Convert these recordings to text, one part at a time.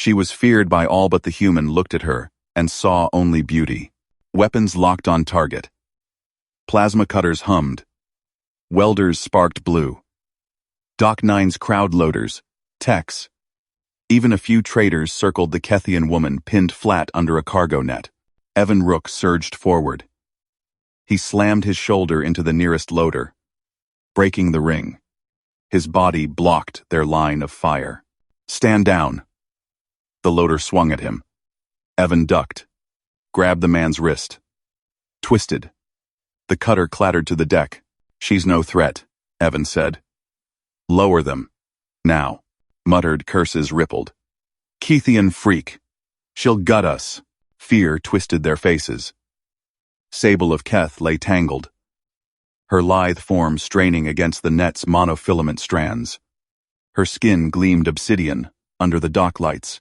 She was feared by all but the human looked at her and saw only beauty. Weapons locked on target. Plasma cutters hummed. Welders sparked blue. Doc 9's crowd loaders, techs. Even a few traders circled the Kethian woman pinned flat under a cargo net. Evan Rook surged forward. He slammed his shoulder into the nearest loader, breaking the ring. His body blocked their line of fire. Stand down. The loader swung at him. Evan ducked, grabbed the man's wrist. Twisted. The cutter clattered to the deck. She's no threat, Evan said. Lower them. Now. Muttered curses rippled. Kethian freak. She'll gut us. Fear twisted their faces. Sable of Keth lay tangled, her lithe form straining against the net's monofilament strands. Her skin gleamed obsidian under the dock lights,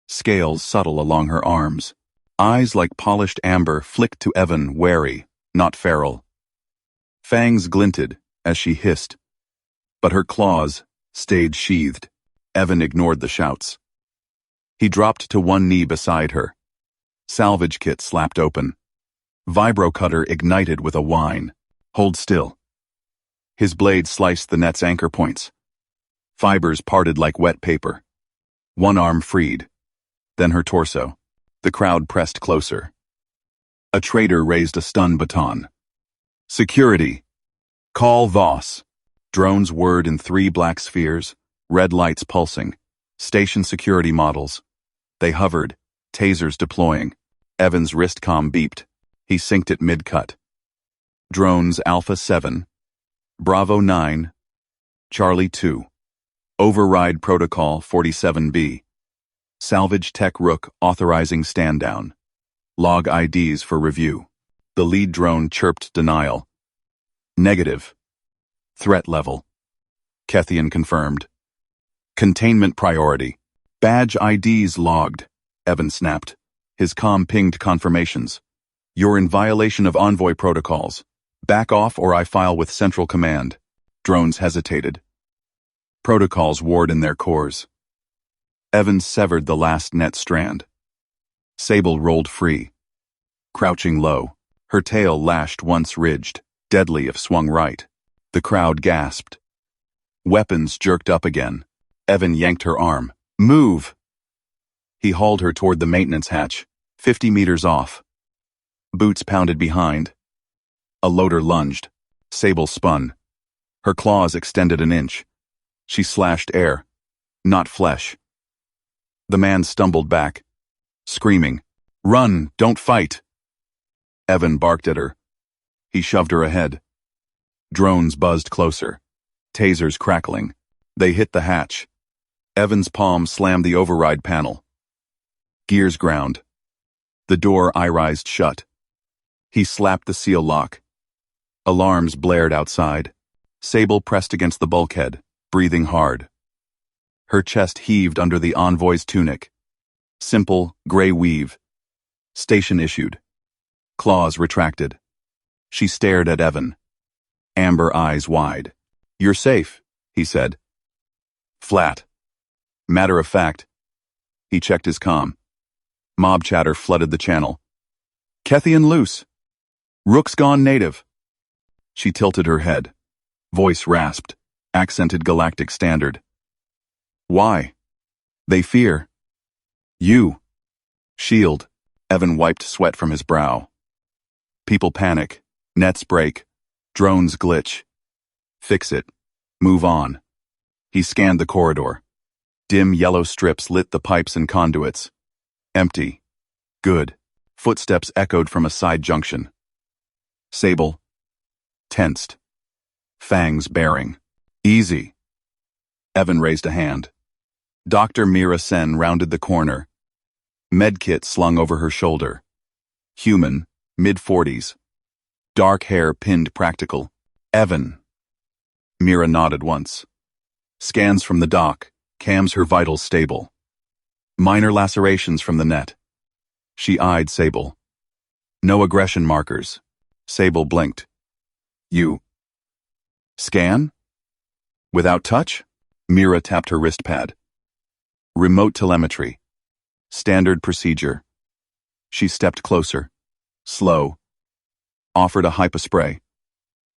scales subtle along her arms. Eyes like polished amber flicked to Evan, wary, not feral. Fangs glinted as she hissed, but her claws stayed sheathed. Evan ignored the shouts. He dropped to one knee beside her. Salvage kit slapped open. Vibro cutter ignited with a whine. Hold still. His blade sliced the net's anchor points. Fibers parted like wet paper. One arm freed. Then her torso. The crowd pressed closer. A trader raised a stun baton. Security. Call Voss. Drones whirred in 3 black spheres, red lights pulsing. Station security models. They hovered, tasers deploying. Evan's wristcom beeped. He synced it mid-cut. Drones Alpha 7, Bravo 9, Charlie 2. Override Protocol 47B. Salvage Tech Rook authorizing stand-down. Log IDs for review. The lead drone chirped denial. Negative. Threat level. Kethian confirmed. Containment priority. Badge IDs logged. Evan snapped. His comm pinged confirmations. You're in violation of envoy protocols. Back off or I file with Central Command. Drones hesitated. Protocols warred in their cores. Evan severed the last net strand. Sable rolled free. Crouching low, her tail lashed once ridged, deadly if swung right. The crowd gasped. Weapons jerked up again. Evan yanked her arm. Move! He hauled her toward the maintenance hatch, 50 meters off. Boots pounded behind. A loader lunged. Sable spun. Her claws extended an inch. She slashed air, not flesh. The man stumbled back, screaming, Run, don't fight! Evan barked at her. He shoved her ahead. Drones buzzed closer, tasers crackling. They hit the hatch. Evan's palm slammed the override panel. Gears ground. The door eye-rised shut. He slapped the seal lock. Alarms blared outside. Sable pressed against the bulkhead, breathing hard. Her chest heaved under the envoy's tunic. Simple, gray weave. Station issued. Claws retracted. She stared at Evan. Amber eyes wide. You're safe, he said. Flat. Matter of fact. He checked his comm. Mob chatter flooded the channel. Kethian loose. Rook's gone native. She tilted her head. Voice rasped, accented Galactic Standard. Why? They fear. You. Shield. Evan wiped sweat from his brow. People panic. Nets break. Drones glitch. Fix it. Move on. He scanned the corridor. Dim yellow strips lit the pipes and conduits. Empty. Good. Footsteps echoed from a side junction. Sable. Tensed. Fangs baring. Easy. Evan raised a hand. Dr. Mira Sen rounded the corner. Medkit slung over her shoulder. Human, mid-40s. Dark hair pinned practical. Evan. Mira nodded once. Scans from the dock, cams her vitals stable. Minor lacerations from the net. She eyed Sable. No aggression markers. Sable blinked. You. Scan? Without touch? Mira tapped her wrist pad. Remote telemetry. Standard procedure. She stepped closer. Slow. Offered a hypospray.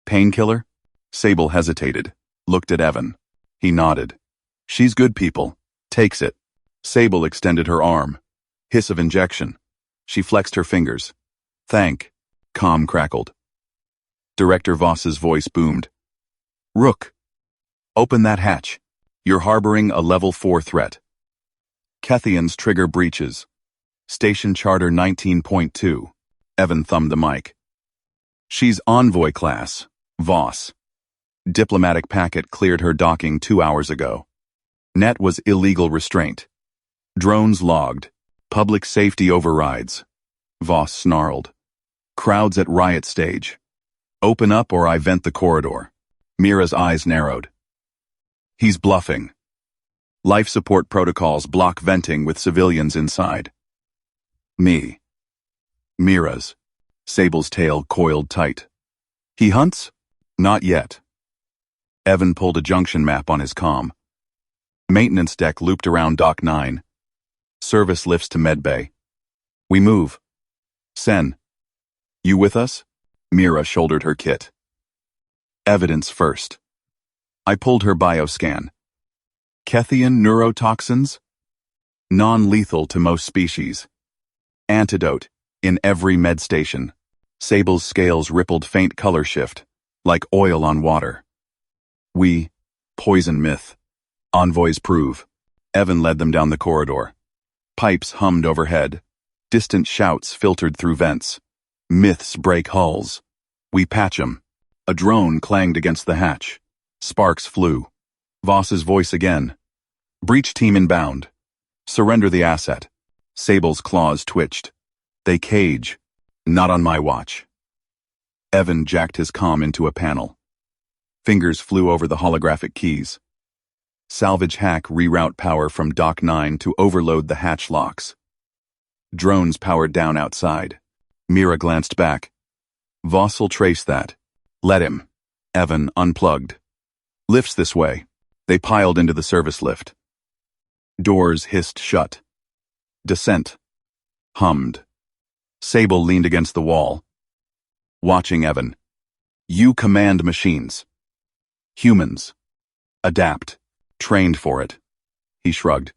Painkiller? Sable hesitated. Looked at Evan. He nodded. She's good people. Takes it. Sable extended her arm. Hiss of injection. She flexed her fingers. Thank. Calm crackled. Director Voss's voice boomed. Rook. Open that hatch. You're harboring a level 4 threat. Kethian's trigger breaches. Station Charter 19.2. Evan thumbed the mic. She's Envoy class. Voss. Diplomatic packet cleared her docking 2 hours ago. Net was illegal restraint. Drones logged. Public safety overrides. Voss snarled. Crowds at riot stage. Open up or I vent the corridor. Mira's eyes narrowed. He's bluffing. Life support protocols block venting with civilians inside. Me. Mira's. Sable's tail coiled tight. He hunts? Not yet. Evan pulled a junction map on his comm. Maintenance deck looped around Dock 9. Service lifts to medbay. We move. Sen. You with us? Mira shouldered her kit. Evidence first. I pulled her bioscan. Kethian neurotoxins? Non-lethal to most species. Antidote in every med station. Sable's scales rippled faint color shift, like oil on water. We, poison myth. Envoys prove. Evan led them down the corridor. Pipes hummed overhead. Distant shouts filtered through vents. Myths break hulls. We patch 'em. A drone clanged against the hatch. Sparks flew. Voss's voice again. Breach team inbound. Surrender the asset. Sable's claws twitched. They cage. Not on my watch. Evan jacked his comm into a panel. Fingers flew over the holographic keys. Salvage hack reroute power from Dock 9 to overload the hatch locks. Drones powered down outside. Mira glanced back. Voss'll trace that. Let him. Evan unplugged. Lifts this way. They piled into the service lift. Doors hissed shut. Descent. Hummed. Sable leaned against the wall. Watching Evan. You command machines. Humans. Adapt. Trained for it. He shrugged.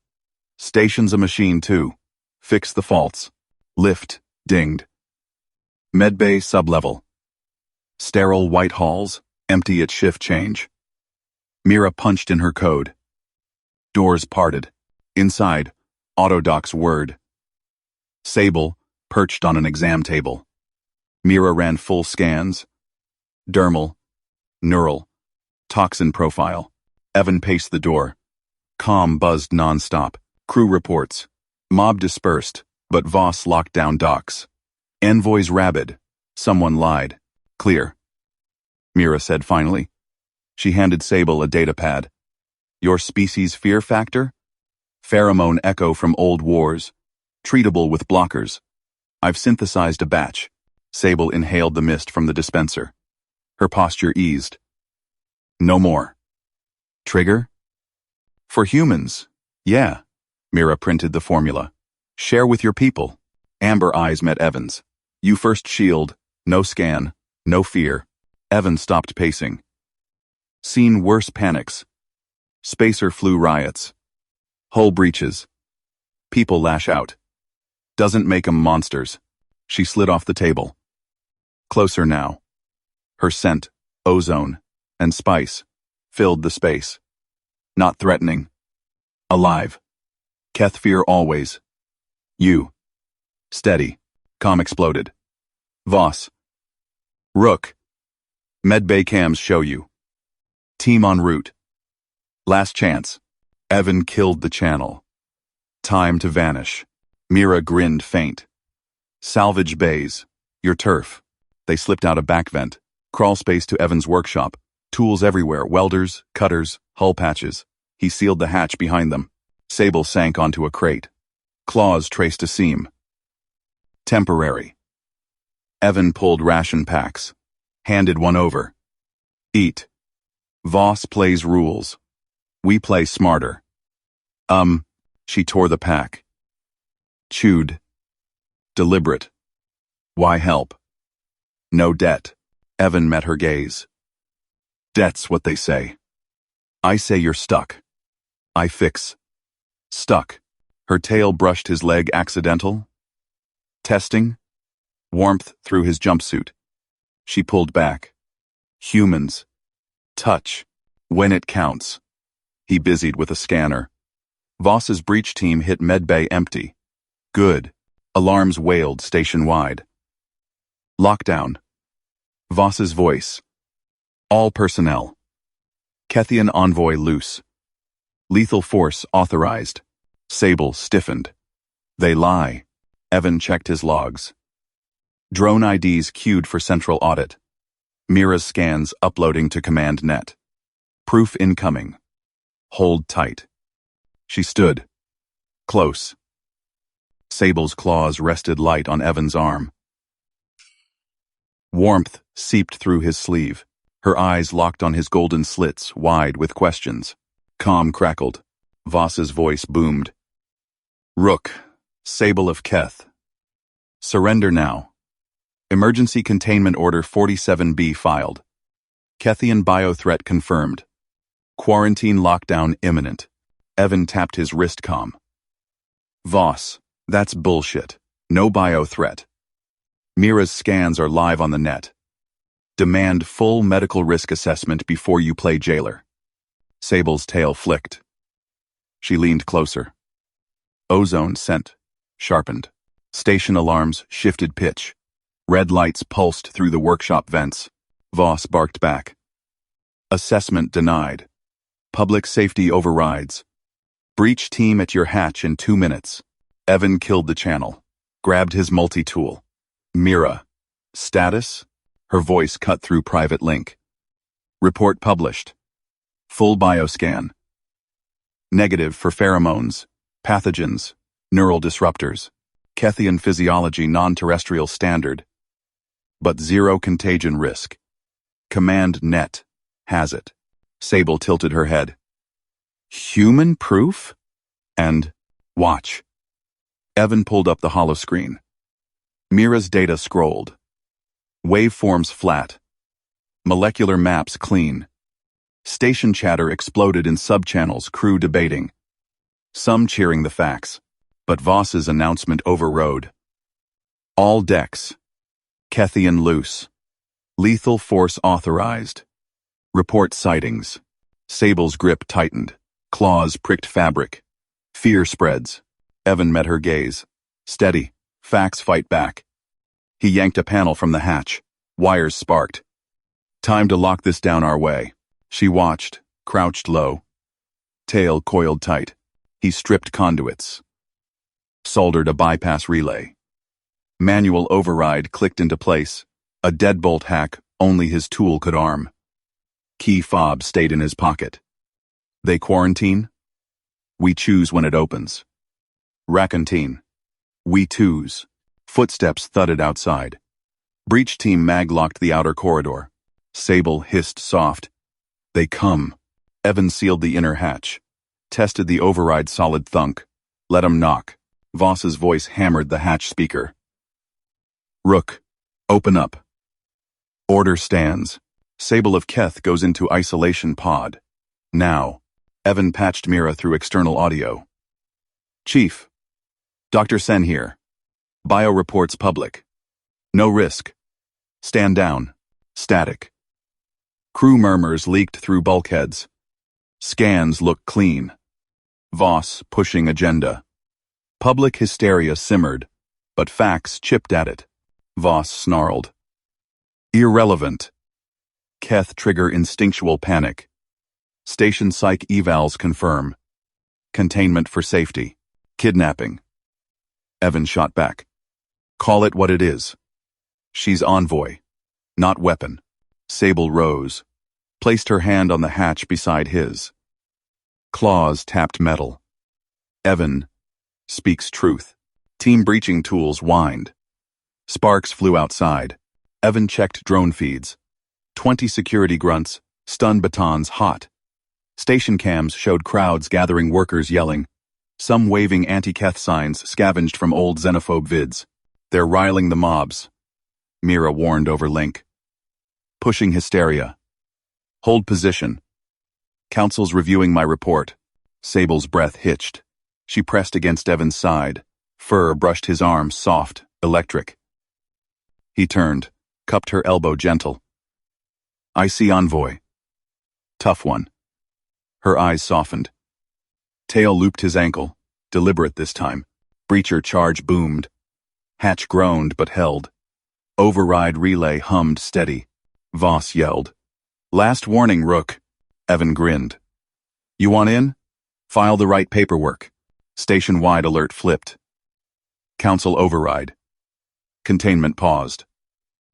Station's a machine too. Fix the faults. Lift. Dinged. Medbay sublevel. Sterile white halls. Empty at shift change. Mira punched in her code. Doors parted. Inside, Autodoc's word. Sable, perched on an exam table. Mira ran full scans. Dermal. Neural. Toxin profile. Evan paced the door. Comm buzzed non-stop. Crew reports. Mob dispersed, but Voss locked down docks. Envoys rabid. Someone lied. Clear. Mira said finally. She handed Sable a data pad. Your species' fear factor? Pheromone echo from old wars. Treatable with blockers. I've synthesized a batch. Sable inhaled the mist from the dispenser. Her posture eased. No more. Trigger? For humans. Yeah. Mira printed the formula. Share with your people. Amber eyes met Evan's. You first shield. No scan. No fear. Evan stopped pacing. Seen worse panics. Spacer flu riots. Hull breaches. People lash out. Doesn't make 'em monsters. She slid off the table. Closer now. Her scent, ozone, and spice filled the space. Not threatening. Alive. Keth fear always. You. Steady. Comm exploded. Voss. Rook. Medbay cams show you. Team en route. Last chance. Evan killed the channel. Time to vanish. Mira grinned faint. Salvage bays. Your turf. They slipped out a back vent. Crawl space to Evan's workshop. Tools everywhere. Welders, cutters, hull patches. He sealed the hatch behind them. Sable sank onto a crate. Claws traced a seam. Temporary. Evan pulled ration packs. Handed one over. Eat. Voss plays rules. We play smarter. She tore the pack. Chewed. Deliberate. Why help? No debt. Evan met her gaze. Debt's what they say. I say you're stuck. I fix. Stuck. Her tail brushed his leg accidental. Testing. Warmth through his jumpsuit. She pulled back. Humans. Touch. When it counts. He busied with a scanner. Voss's breach team hit medbay empty. Good. Alarms wailed station-wide. Lockdown. Voss's voice. All personnel. Kethian envoy loose. Lethal force authorized. Sable stiffened. They lie. Evan checked his logs. Drone IDs queued for central audit. Mira's scans uploading to command net. Proof incoming. Hold tight. She stood. Close. Sable's claws rested light on Evan's arm. Warmth seeped through his sleeve. Her eyes locked on his golden slits, wide with questions. Calm crackled. Voss's voice boomed. Rook, Sable of Keth. Surrender now. Emergency Containment Order 47B filed. Kethian biothreat confirmed. Quarantine lockdown imminent. Evan tapped his wrist comm. Voss, that's bullshit. No biothreat. Mira's scans are live on the net. Demand full medical risk assessment before you play jailer. Sable's tail flicked. She leaned closer. Ozone scent. Sharpened. Station alarms shifted pitch. Red lights pulsed through the workshop vents. Voss barked back. Assessment denied. Public safety overrides. Breach team at your hatch in 2 minutes. Evan killed the channel. Grabbed his multi-tool. Mira. Status? Her voice cut through private link. Report published. Full bioscan. Negative for pheromones, pathogens, neural disruptors, Kethian physiology non-terrestrial standard, but zero contagion risk. Command net has it. Sable tilted her head. Human proof? And watch. Evan pulled up the holoscreen. Mira's data scrolled. Waveforms flat. Molecular maps clean. Station chatter exploded in subchannels, crew debating. Some cheering the facts, but Voss's announcement overrode. All decks. Kethian loose. Lethal force authorized. Report sightings. Sable's grip tightened. Claws pricked fabric. Fear spreads. Evan met her gaze. Steady. Facts fight back. He yanked a panel from the hatch. Wires sparked. Time to lock this down our way. She watched, crouched low. Tail coiled tight. He stripped conduits. Soldered a bypass relay. Manual override clicked into place. A deadbolt hack only his tool could arm. Key fob stayed in his pocket. They quarantine? We choose when it opens. Racontine. We twos. Footsteps thudded outside. Breach team mag-locked the outer corridor. Sable hissed soft. They come. Evan sealed the inner hatch. Tested the override solid thunk. Let 'em knock. Voss's voice hammered the hatch speaker. Rook. Open up. Order stands. Sable of Keth goes into isolation pod. Now. Evan patched Mira through external audio. Chief. Dr. Sen here. Bio reports public. No risk. Stand down. Static. Crew murmurs leaked through bulkheads. Scans look clean. Voss pushing agenda. Public hysteria simmered, but facts chipped at it. Voss snarled. Irrelevant. Keth trigger instinctual panic. Station psych evals confirm. Containment for safety. Kidnapping. Evan shot back. Call it what it is. She's envoy, not weapon. Sable rose, placed her hand on the hatch beside his. Claws tapped metal. Evan speaks truth. Team breaching tools whined. Sparks flew outside. Evan checked drone feeds. 20 security grunts, stun batons hot. Station cams showed crowds gathering, workers yelling. Some waving anti-Keth signs scavenged from old xenophobe vids. They're riling the mobs. Mira warned over link. Pushing hysteria. Hold position. Council's reviewing my report. Sable's breath hitched. She pressed against Evan's side. Fur brushed his arm, soft, electric. He turned, cupped her elbow gentle. I see envoy. Tough one. Her eyes softened. Tail looped his ankle, deliberate this time. Breacher charge boomed. Hatch groaned but held. Override relay hummed steady. Voss yelled. Last warning, Rook. Evan grinned. You want in? File the right paperwork. Station-wide alert flipped. Council override. Containment paused.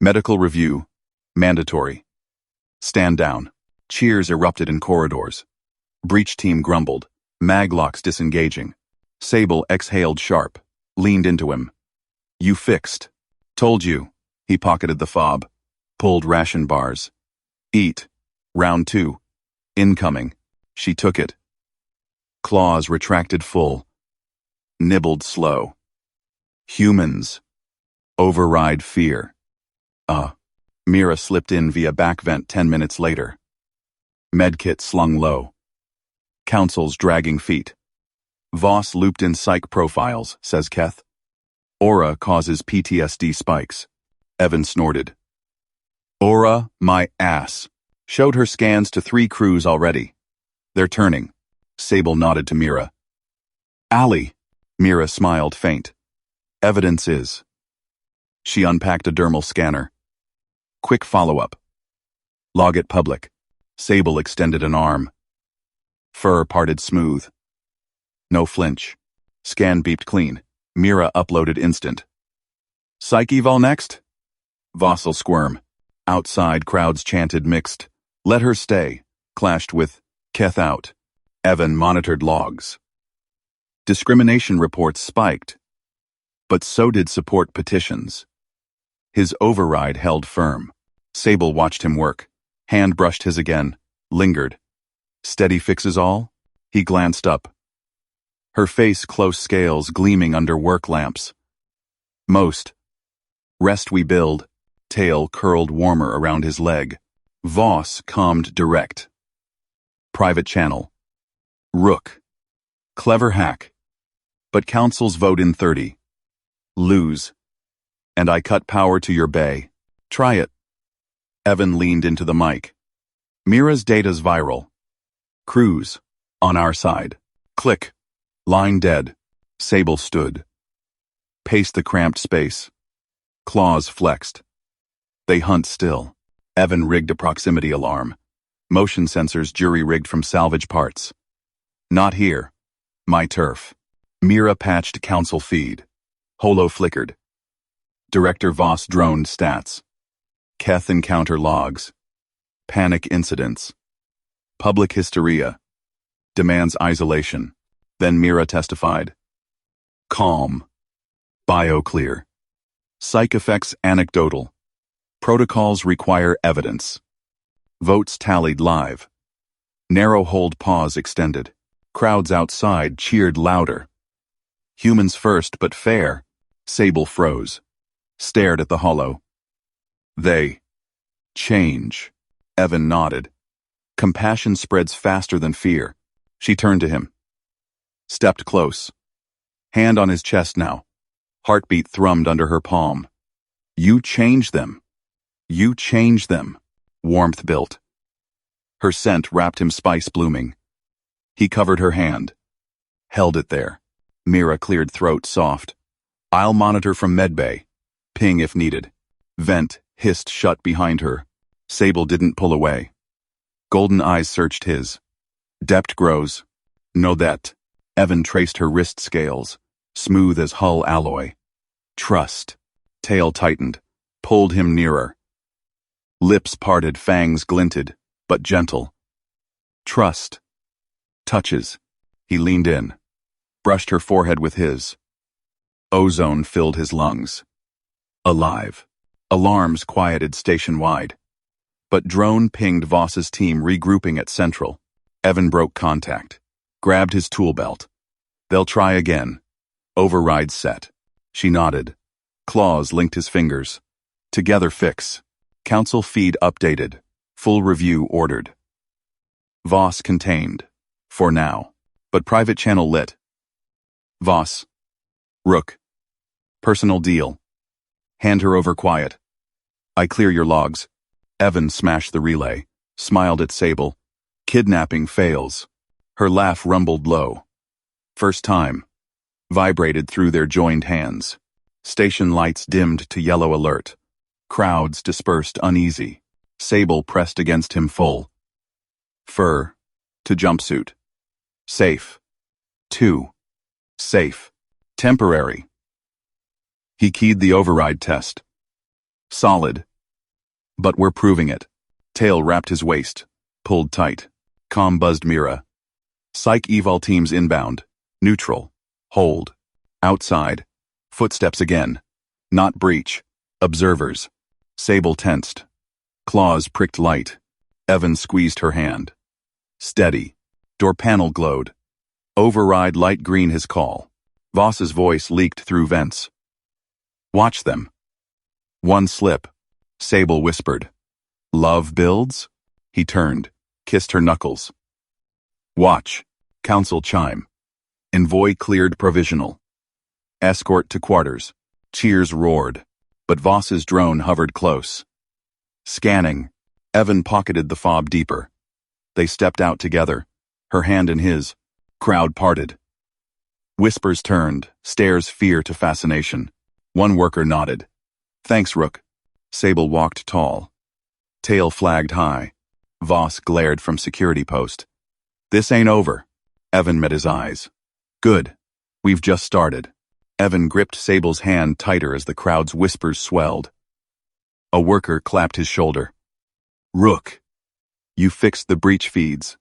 Medical review. Mandatory. Stand down. Cheers erupted in corridors. Breach team grumbled. Maglocks disengaging. Sable exhaled sharp. Leaned into him. You fixed. Told you. He pocketed the fob. Pulled ration bars. Eat. Round 2. Incoming. She took it. Claws retracted full. Nibbled slow. Humans. Override fear. Mira slipped in via back vent 10 minutes later. Medkit slung low. Council's dragging feet. Voss looped in psych profiles, says Keth. Aura causes PTSD spikes. Evan snorted. Aura, my ass. Showed her scans to 3 crews already. They're turning. Sable nodded to Mira. Allie. Mira smiled faint. Evidence is. She unpacked a dermal scanner. Quick follow-up. Log it public. Sable extended an arm. Fur parted smooth. No flinch. Scan beeped clean. Mira uploaded instant. Psych eval next? Voss'll squirm. Outside crowds chanted mixed. Let her stay. Clashed with Keth out. Evan monitored logs. Discrimination reports spiked. But so did support petitions. His override held firm. Sable watched him work. Hand brushed his again. Lingered. Steady fixes all? He glanced up. Her face close scales gleaming under work lamps. Most. Rest we build. Tail curled warmer around his leg. Voss calmed direct. Private channel. Rook. Clever hack. But council's vote in 30. Lose. And I cut power to your bay. Try it. Evan leaned into the mic. Mira's data's viral. Crews. On our side. Click. Line dead. Sable stood. Paced the cramped space. Claws flexed. They hunt still. Evan rigged a proximity alarm. Motion sensors jury-rigged from salvage parts. Not here. My turf. Mira patched council feed. Holo flickered. Director Voss droned stats. Keth encounter logs. Panic incidents. Public hysteria. Demands isolation. Then Mira testified. Calm. Bioclear. Psych effects anecdotal. Protocols require evidence. Votes tallied live. Narrow hold pause extended. Crowds outside cheered louder. Humans first, but fair. Sable froze. Stared at the holo. They. Change. Evan nodded. Compassion spreads faster than fear. She turned to him. Stepped close. Hand on his chest now. Heartbeat thrummed under her palm. You change them. You change them. Warmth built. Her scent wrapped him spice blooming. He covered her hand. Held it there. Mira cleared throat soft. I'll monitor from medbay. Ping if needed. Vent hissed shut behind her. Sable didn't pull away. Golden eyes searched his. Depth grows. Know that. Evan traced her wrist scales. Smooth as hull alloy. Trust. Tail tightened. Pulled him nearer. Lips parted, fangs glinted, but gentle. Trust. Touches. He leaned in. Brushed her forehead with his. Ozone filled his lungs. Alive. Alarms quieted station-wide. But drone pinged Voss's team regrouping at Central. Evan broke contact. Grabbed his tool belt. They'll try again. Override set. She nodded. Claws linked his fingers. Together fix. Council feed updated. Full review ordered. Voss contained. For now. But private channel lit. Voss. Rook. Personal deal. Hand her over quiet. I clear your logs. Evan smashed the relay. Smiled at Sable. Kidnapping fails. Her laugh rumbled low. First time. Vibrated through their joined hands. Station lights dimmed to yellow alert. Crowds dispersed uneasy. Sable pressed against him full. Fur. To jumpsuit. Safe. 2. Safe. Temporary. He keyed the override test. Solid. But we're proving it. Tail wrapped his waist. Pulled tight. Comm buzzed Mira. Psych eval teams inbound. Neutral. Hold. Outside. Footsteps again. Not breach. Observers. Sable tensed. Claws pricked light. Evan squeezed her hand. Steady. Door panel glowed. Override light green his call. Voss's voice leaked through vents. Watch them. One slip. Sable whispered. Love builds? He turned. Kissed her knuckles. Watch. Council chime. Envoy cleared provisional. Escort to quarters. Cheers roared. But Voss's drone hovered close. Scanning. Evan pocketed the fob deeper. They stepped out together. Her hand in his. Crowd parted. Whispers turned. Stares fear to fascination. One worker nodded. Thanks, Rook. Sable walked tall. Tail flagged high. Voss glared from security post. This ain't over. Evan met his eyes. Good. We've just started. Evan gripped Sable's hand tighter as the crowd's whispers swelled. A worker clapped his shoulder. Rook. You fixed the breach feeds.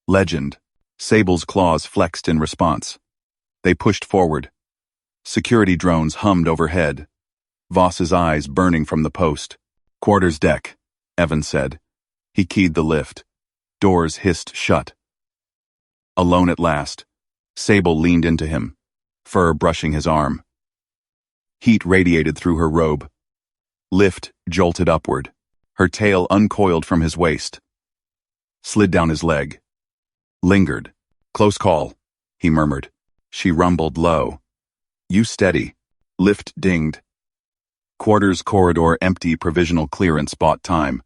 Legend. Sable's claws flexed in response. They pushed forward. Security drones hummed overhead. Voss's eyes burning from the post. Quarters deck, Evan said. He keyed the lift. Doors hissed shut. Alone at last. Sable leaned into him, fur brushing his arm. Heat radiated through her robe. Lift jolted upward. Her tail uncoiled from his waist. Slid down his leg. Lingered. Close call, he murmured. She rumbled low. You steady. Lift dinged. Quarters corridor empty provisional clearance bought time.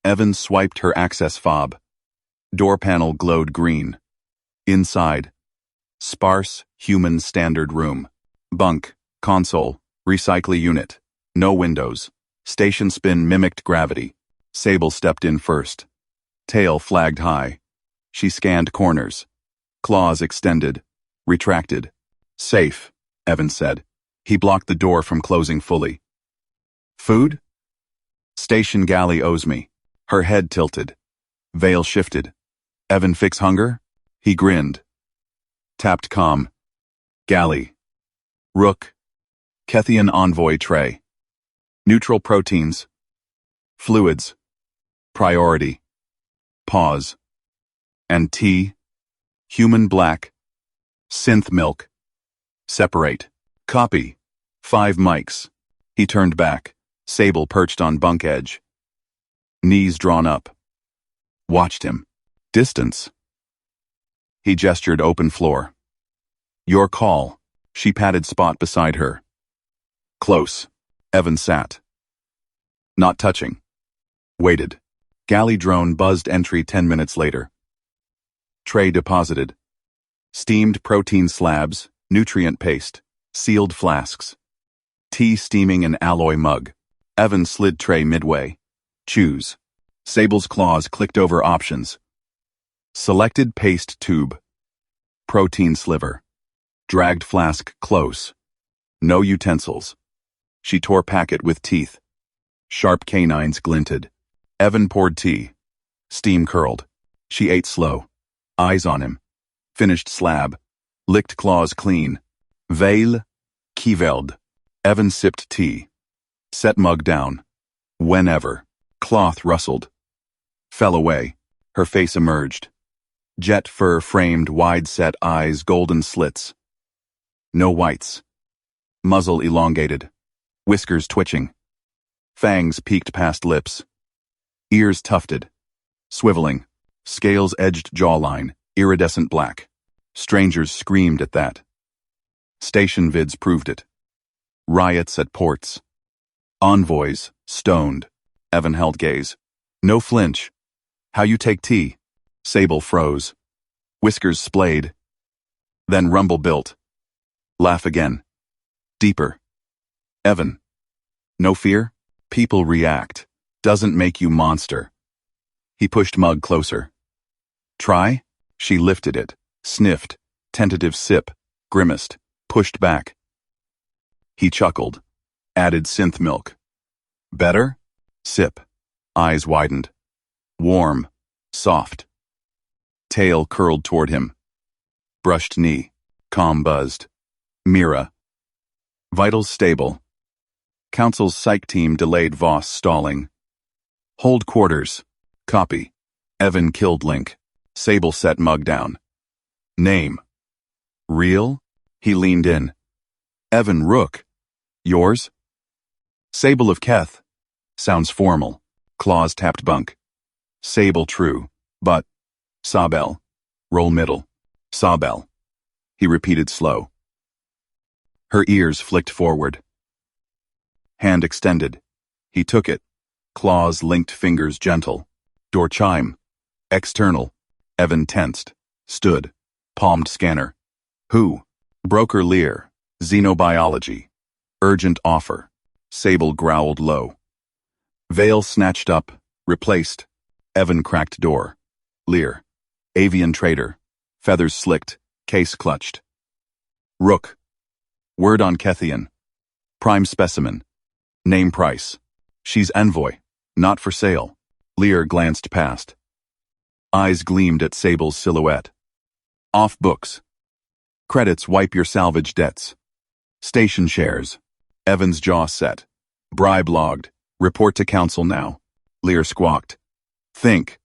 Evan swiped her access fob. Door panel glowed green. Inside. Sparse, human standard room. Bunk, console, recycle unit. No windows. Station spin mimicked gravity. Sable stepped in first. Tail flagged high. She scanned corners. Claws extended. Retracted. Safe, Evan said. He blocked the door from closing fully. Food? Station galley owes me. Her head tilted. Veil shifted. Evan fix hunger? He grinned. Tapped comm. Galley. Rook. Kethian envoy tray. Neutral proteins. Fluids. Priority. Pause. And tea. Human black. Synth milk. Separate. Copy. 5 mics. He turned back. Sable perched on bunk edge. Knees drawn up. Watched him. Distance. He gestured open floor. Your call. She patted spot beside her. Close. Evan sat. Not touching. Waited. Galley drone buzzed entry 10 minutes later. Tray deposited. Steamed protein slabs, nutrient paste, sealed flasks. Tea steaming in alloy mug. Evan slid tray midway. Choose. Sable's claws clicked over options. Selected paste tube. Protein sliver. Dragged flask close. No utensils. She tore packet with teeth. Sharp canines glinted. Evan poured tea. Steam curled. She ate slow. Eyes on him. Finished slab. Licked claws clean. Veil. Kieveld. Evan sipped tea. Set mug down. Whenever. Cloth rustled. Fell away. Her face emerged. Jet fur framed wide-set eyes, golden slits. No whites. Muzzle elongated. Whiskers twitching. Fangs peeked past lips. Ears tufted. Swiveling. Scales-edged jawline, iridescent black. Strangers screamed at that. Station vids proved it. Riots at ports. Envoys, stoned. Evan held gaze. No flinch. How you take tea? Sable froze. Whiskers splayed. Then rumble built. Laugh again. Deeper. Evan. No fear? People react. Doesn't make you monster. He pushed mug closer. Try? She lifted it, sniffed, tentative sip, grimaced, pushed back. He chuckled, added synth milk. Better? Sip. Eyes widened. Warm, soft. Tail curled toward him. Brushed knee. Calm buzzed. Mira. Vitals stable. Council's psych team delayed Voss stalling. Hold quarters. Copy. Evan killed Link. Sable set mug down. Name. Real? He leaned in. Evan Rook. Yours? Sable of Keth. Sounds formal. Claws tapped bunk. Sable true. But. Sabel. Roll middle. Sabel. He repeated slow. Her ears flicked forward. Hand extended. He took it. Claws linked fingers gentle. Door chime. External. Evan tensed. Stood. Palmed scanner. Who? Broker Lear. Xenobiology. Urgent offer. Sable growled low. Veil snatched up. Replaced. Evan cracked door. Lear. Avian trader. Feathers slicked. Case clutched. Rook. Word on Kethian. Prime specimen. Name price. She's envoy. Not for sale. Lear glanced past. Eyes gleamed at Sable's silhouette. Off books. Credits wipe your salvage debts. Station shares. Evan's jaw set. Bribe logged. Report to council now. Lear squawked. Think.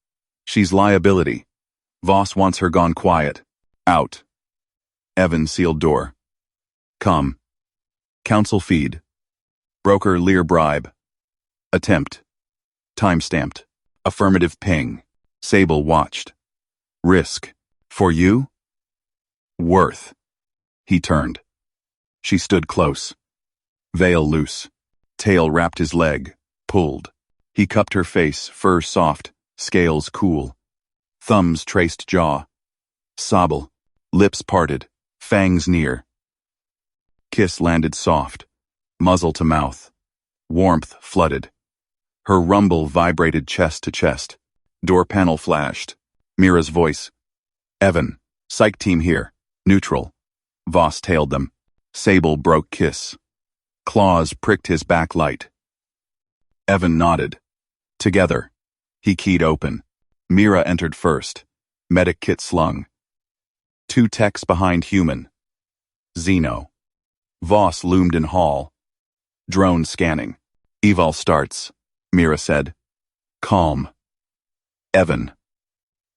She's liability. Voss wants her gone quiet. Out. Evan sealed door. Come. Council feed. Broker Lear bribe. Attempt. Time stamped. Affirmative ping. Sable watched. Risk. For you? Worth. He turned. She stood close. Veil loose. Tail wrapped his leg. Pulled. He cupped her face, fur soft, scales cool. Thumbs traced jaw. Sobble. Lips parted. Fangs near. Kiss landed soft. Muzzle to mouth. Warmth flooded. Her rumble vibrated chest to chest. Door panel flashed. Mira's voice. Evan. Psych team here. Neutral. Voss tailed them. Sable broke kiss. Claws pricked his backlight. Evan nodded. Together. He keyed open. Mira entered first. Medic kit slung. 2 techs behind human. Xeno. Voss loomed in hall. Drone scanning. Eval starts. Mira said. Calm. Evan.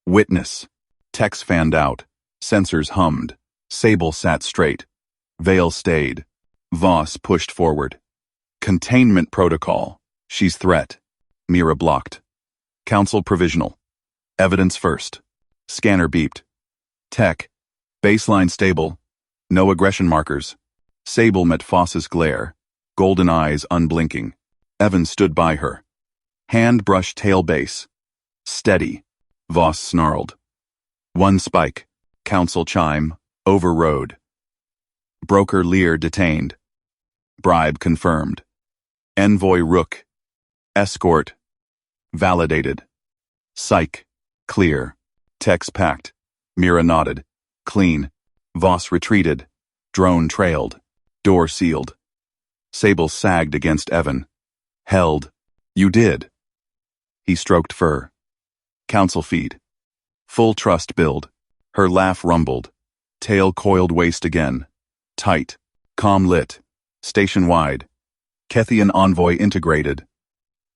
Witness. Techs fanned out. Sensors hummed. Sable sat straight. Veil stayed. Voss pushed forward. Containment protocol. She's threat. Mira blocked. Council provisional. Evidence first. Scanner beeped. Tech. Baseline stable. No aggression markers. Sable met Voss's glare. Golden eyes unblinking. Evan stood by her. Hand brushed tail base. Steady. Voss snarled. 1 spike. Council chime. Overrode. Broker Lear detained. Bribe confirmed. Envoy Rook. Escort. Validated. Psych. Clear. Techs packed. Mira nodded. Clean. Voss retreated. Drone trailed. Door sealed. Sable sagged against Evan. Held. You did. He stroked fur. Council feed. Full trust build. Her laugh rumbled. Tail coiled waist again. Tight. Calm lit. Station wide. Kethian envoy integrated.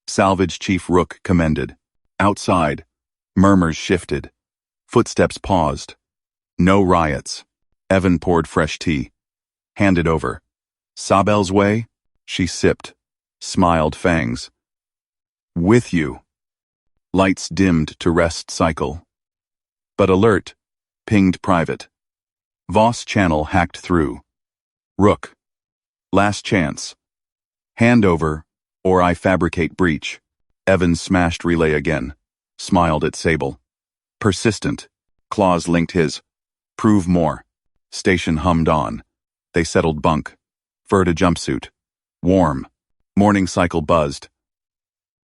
Salvage Chief Rook commended. Outside. Murmurs shifted. Footsteps paused. No riots. Evan poured fresh tea. Handed over. Sabel's way? She sipped. Smiled fangs. With you. Lights dimmed to rest cycle. But alert. Pinged private. Voss channel hacked through. Rook. Last chance. Hand over, or I fabricate breach. Evan smashed relay again. Smiled at Sable. Persistent. Claws linked his. Prove more. Station hummed on. They settled bunk. Furred a jumpsuit. Warm. Morning cycle buzzed.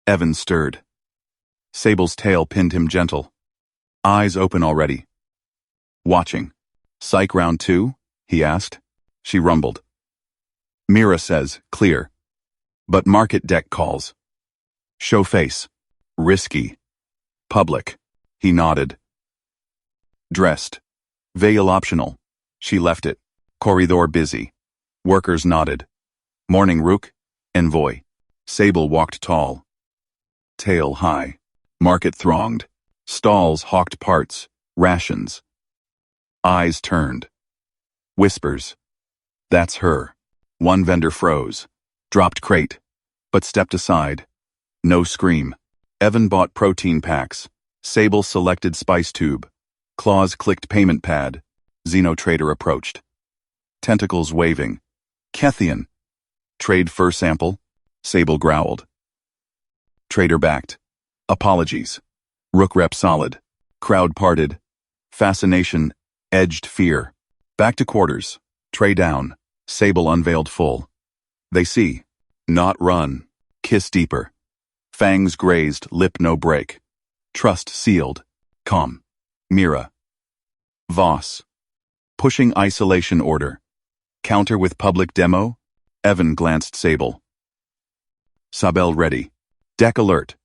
Evan stirred. Sable's tail pinned him gentle. Eyes open already. Watching. Psych round 2? He asked. She rumbled. Mira says, clear. But market deck calls. Show face. Risky. Public. He nodded. Dressed. Veil optional. She left it. Corridor busy. Workers nodded. Morning Rook. Envoy. Sable walked tall. Tail high. Market thronged. Stalls hawked parts. Rations. Eyes turned. Whispers. That's her. One vendor froze. Dropped crate. But stepped aside. No scream. Evan bought protein packs. Sable selected spice tube. Claws clicked payment pad. Xenotrader approached. Tentacles waving. Kethian. Trade fur sample. Sable growled. Trader backed. Apologies. Rook rep solid. Crowd parted. Fascination. Edged fear. Back to quarters. Tray down. Sable unveiled full. They see. Not run. Kiss deeper. Fangs grazed, lip no break. Trust sealed. Calm. Mira. Voss. Pushing isolation order. Counter with public demo? Evan glanced Sable. Sabel ready. Deck alert.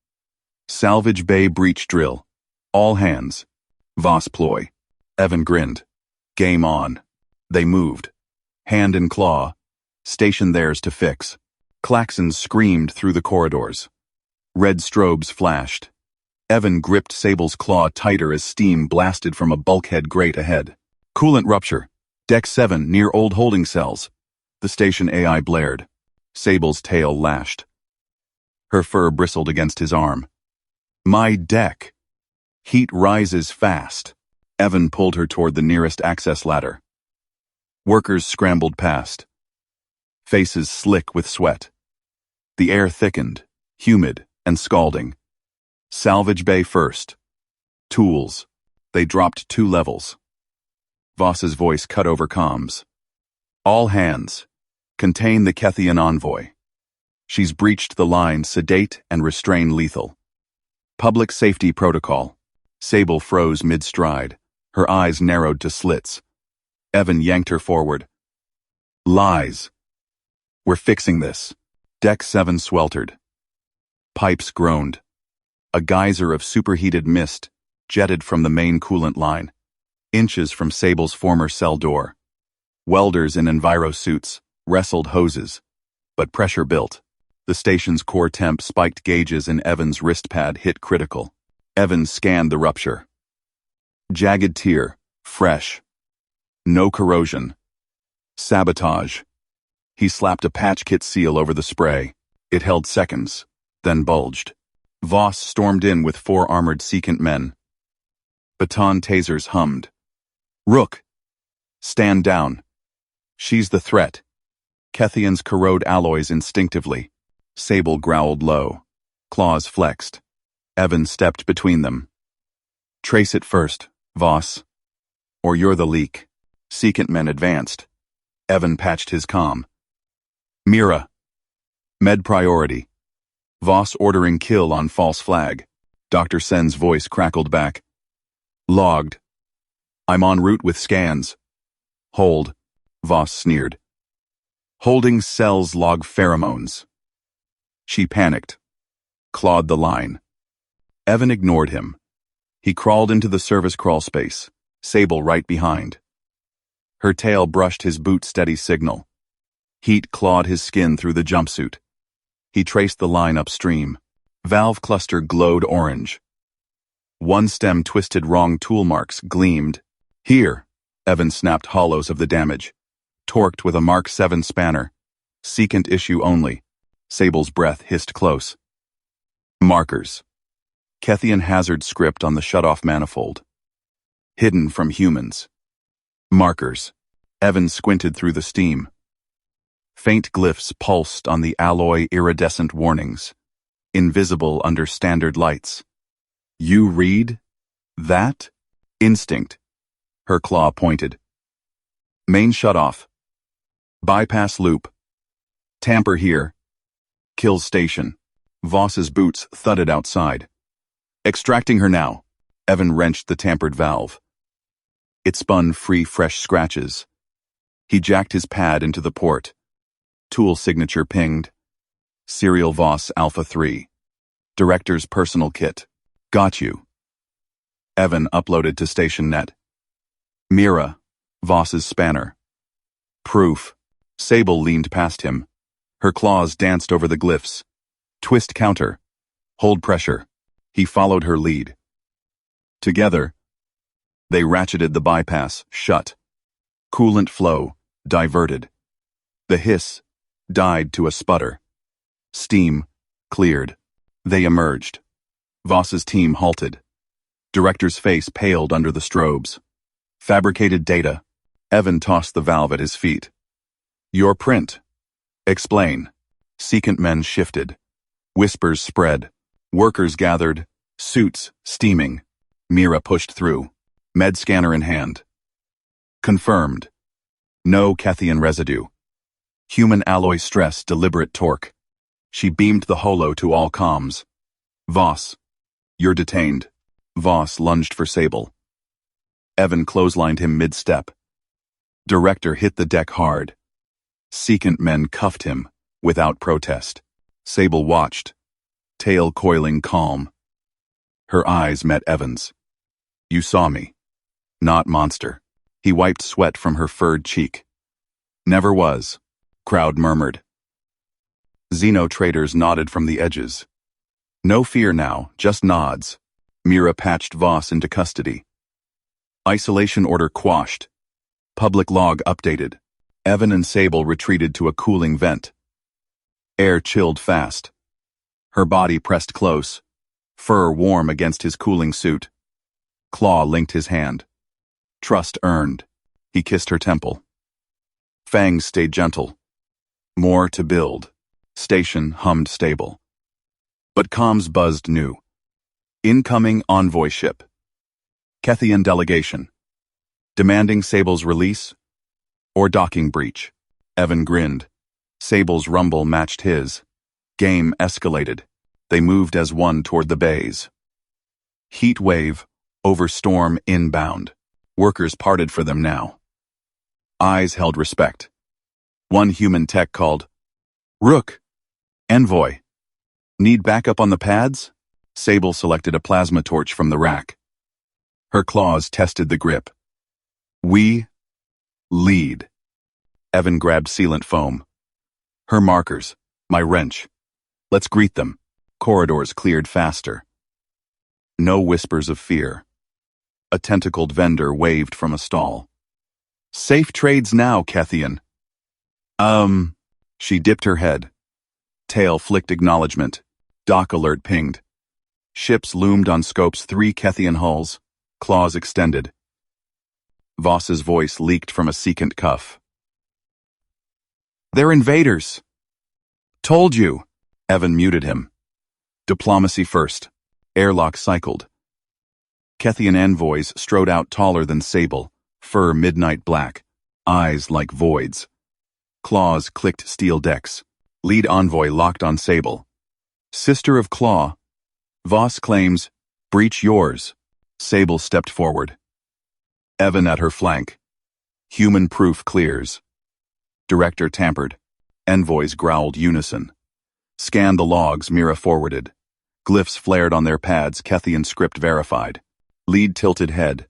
Salvage bay breach drill. All hands. Voss ploy. Evan grinned. Game on. They moved. Hand and claw. Station theirs to fix. Klaxons screamed through the corridors. Red strobes flashed. Evan gripped Sable's claw tighter as steam blasted from a bulkhead grate ahead. Coolant rupture. Deck 7 near old holding cells. The station AI blared. Sable's tail lashed. Her fur bristled against his arm. My deck. Heat rises fast. Evan pulled her toward the nearest access ladder. Workers scrambled past. Faces slick with sweat. The air thickened, humid and scalding. Salvage bay first. Tools. They dropped 2 levels. Voss's voice cut over comms. All hands. Contain the Kethian envoy. She's breached the line sedate and restrain lethal. Public safety protocol. Sable froze mid-stride. Her eyes narrowed to slits. Evan yanked her forward. Lies. We're fixing this. Deck 7 sweltered. Pipes groaned. A geyser of superheated mist jetted from the main coolant line, inches from Sable's former cell door. Welders in enviro suits wrestled hoses, but pressure built. The station's core temp spiked gauges and Evan's wrist pad hit critical. Evan scanned the rupture. Jagged tear, fresh. No corrosion. Sabotage. He slapped a patch kit seal over the spray. It held seconds, then bulged. Voss stormed in with 4 armored secant men. Baton tasers hummed. Rook! Stand down. She's the threat. Kethians corrode alloys instinctively. Sable growled low. Claws flexed. Evan stepped between them. Trace it first, Voss. Or you're the leak. Secant men advanced. Evan patched his comm. Mira. Med priority. Voss ordering kill on false flag. Dr. Sen's voice crackled back. Logged. I'm en route with scans. Hold. Voss sneered. Holding cells log pheromones. She panicked. Clawed the line. Evan ignored him. He crawled into the service crawl space, Sable right behind. Her tail brushed his boot steady signal. Heat clawed his skin through the jumpsuit. He traced the line upstream. Valve cluster glowed orange. One stem twisted wrong tool marks gleamed. Here, Evan snapped hollows of the damage. Torqued with a Mark 7 spanner. Secant issue only. Sable's breath hissed close. Markers. Kethian hazard script on the shutoff manifold. Hidden from humans. Markers. Evan squinted through the steam. Faint glyphs pulsed on the alloy iridescent warnings. Invisible under standard lights. You read? That? Instinct. Her claw pointed. Main shutoff. Bypass loop. Tamper here. Kill station. Voss's boots thudded outside. Extracting her now. Evan wrenched the tampered valve. It spun free fresh scratches. He jacked his pad into the port. Tool signature pinged. Serial Voss Alpha 3. Director's personal kit. Got you. Evan uploaded to StationNet. Mira. Voss's spanner. Proof. Sable leaned past him. Her claws danced over the glyphs. Twist counter. Hold pressure. He followed her lead. Together, they ratcheted the bypass shut. Coolant flow diverted. The hiss died to a sputter. Steam cleared. They emerged. Voss's team halted. Director's face paled under the strobes. Fabricated data. Evan tossed the valve at his feet. Your print. Explain. Secant men shifted. Whispers spread. Workers gathered. Suits steaming. Mira pushed through. Med scanner in hand. Confirmed. No Kethian residue. Human alloy stress deliberate torque. She beamed the holo to all comms. Voss. You're detained. Voss lunged for Sable. Evan clotheslined him mid-step. Director hit the deck hard. Secant men cuffed him, without protest. Sable watched, tail coiling calm. Her eyes met Evan's. You saw me. Not monster. He wiped sweat from her furred cheek. Never was, crowd murmured. Xeno traders nodded from the edges. No fear now, just nods. Mira patched Voss into custody. Isolation order quashed. Public log updated. Evan and Sable retreated to a cooling vent. Air chilled fast. Her body pressed close, fur warm against his cooling suit. Claw linked his hand. Trust earned. He kissed her temple. Fangs stayed gentle. More to build. Station hummed stable. But comms buzzed new. Incoming envoy ship. Kethian delegation. Demanding Sable's release or docking breach. Evan grinned. Sable's rumble matched his. Game escalated. They moved as one toward the bays. Heat wave, over storm inbound. Workers parted for them now. Eyes held respect. One human tech called, Rook, envoy. Need backup on the pads? Sable selected a plasma torch from the rack. Her claws tested the grip. We lead. Evan grabbed sealant foam. Her markers, my wrench. Let's greet them. Corridors cleared faster. No whispers of fear. A tentacled vendor waved from a stall. Safe trades now, Kethian. She dipped her head. Tail flicked acknowledgement. Dock alert pinged. Ships loomed on scopes 3 Kethian hulls, claws extended. Voss's voice leaked from a secant cuff. They're invaders. Told you. Evan muted him. Diplomacy first. Airlock cycled. Kethian envoys strode out taller than Sable, fur midnight black, eyes like voids. Claws clicked steel decks. Lead envoy locked on Sable. Sister of Claw. Voss claims, breach yours. Sable stepped forward. Evan at her flank. Human proof clears. Director tampered. Envoys growled unison. Scanned the logs Mira forwarded. Glyphs flared on their pads, Kethian script verified. Lead tilted head.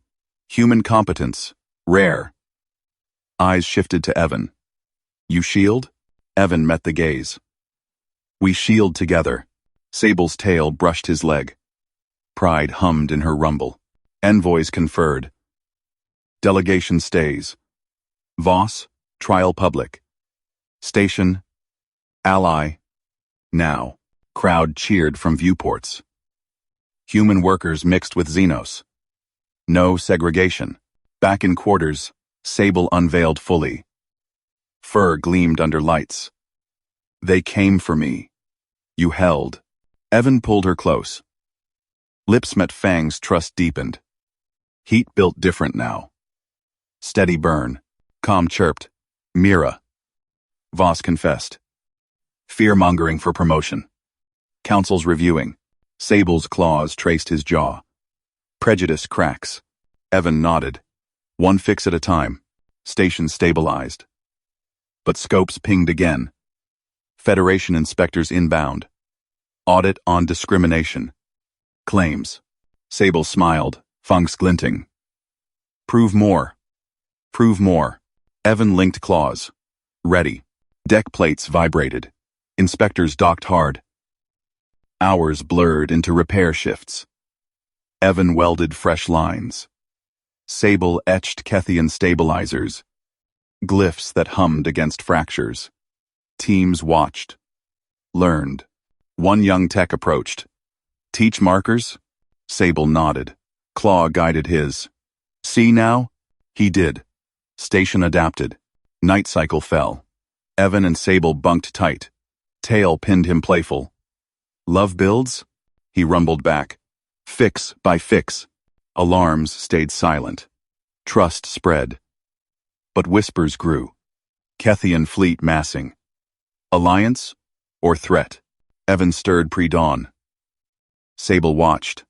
Human competence. Rare. Eyes shifted to Evan. You shield? Evan met the gaze. We shield together. Sable's tail brushed his leg. Pride hummed in her rumble. Envoys conferred. Delegation stays. Voss, trial public. Station, ally, now. Crowd cheered from viewports. Human workers mixed with Xenos. No segregation. Back in quarters, Sable unveiled fully. Fur gleamed under lights. They came for me. You held. Evan pulled her close. Lips met fangs, trust deepened. Heat built different now. Steady burn. Calm chirped. Mira. Voss confessed. Fear-mongering for promotion. Council's reviewing. Sable's claws traced his jaw. Prejudice cracks. Evan nodded. One fix at a time. Station stabilized. But scopes pinged again. Federation inspectors inbound. Audit on discrimination. Claims. Sable smiled, fangs glinting. Prove more. Prove more. Evan linked claws. Ready. Deck plates vibrated. Inspectors docked hard. Hours blurred into repair shifts. Evan welded fresh lines. Sable etched Kethian stabilizers. Glyphs that hummed against fractures. Teams watched. Learned. One young tech approached. Teach markers? Sable nodded. Claw guided his. See now? He did. Station adapted. Night cycle fell. Evan and Sable bunked tight. Tail pinned him playful. Love builds? He rumbled back. Fix by fix. Alarms stayed silent. Trust spread. But whispers grew. Kethian fleet massing. Alliance or threat? Evan stirred pre-dawn. Sable watched.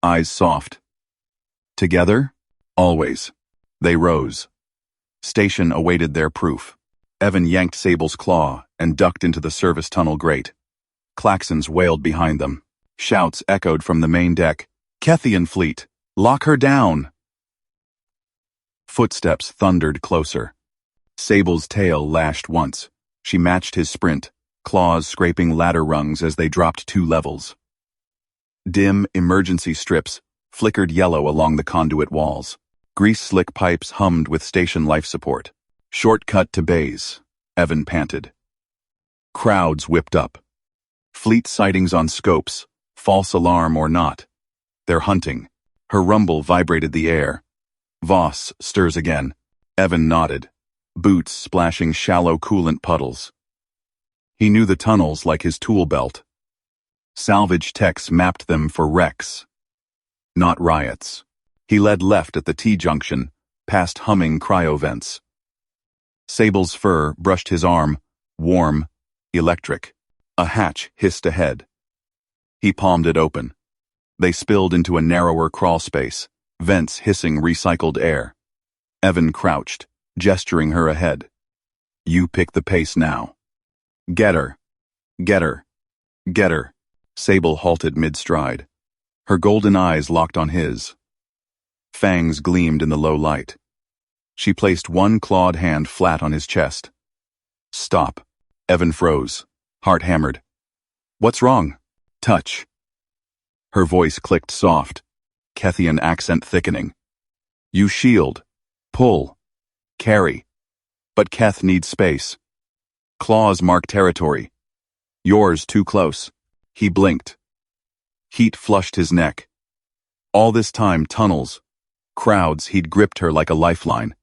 Eyes soft. Together? Always. They rose. Station awaited their proof. Evan yanked Sable's claw and ducked into the service tunnel grate. Klaxons wailed behind them. Shouts echoed from the main deck. Kethian fleet! Lock her down! Footsteps thundered closer. Sable's tail lashed once. She matched his sprint, claws scraping ladder rungs as they dropped 2 levels. Dim emergency strips flickered yellow along the conduit walls. Grease-slick pipes hummed with station life support. Shortcut to bays, Evan panted. Crowds whipped up. Fleet sightings on scopes, false alarm or not. They're hunting. Her rumble vibrated the air. Voss stirs again. Evan nodded. Boots splashing shallow coolant puddles. He knew the tunnels like his tool belt. Salvage techs mapped them for wrecks, not riots. He led left at the T-junction, past humming cryovents. Sable's fur brushed his arm, warm, electric. A hatch hissed ahead. He palmed it open. They spilled into a narrower crawl space, vents hissing recycled air. Evan crouched, gesturing her ahead. You pick the pace now. Get her. Get her. Get her. Sable halted mid-stride. Her golden eyes locked on his. Fangs gleamed in the low light. She placed one clawed hand flat on his chest. Stop. Evan froze. Heart hammered. What's wrong? Touch. Her voice clicked soft, Kethian accent thickening. You shield. Pull. Carry. But Keth needs space. Claws mark territory. Yours too close. He blinked. Heat flushed his neck. All this time, tunnels. Crowds, he'd gripped her like a lifeline.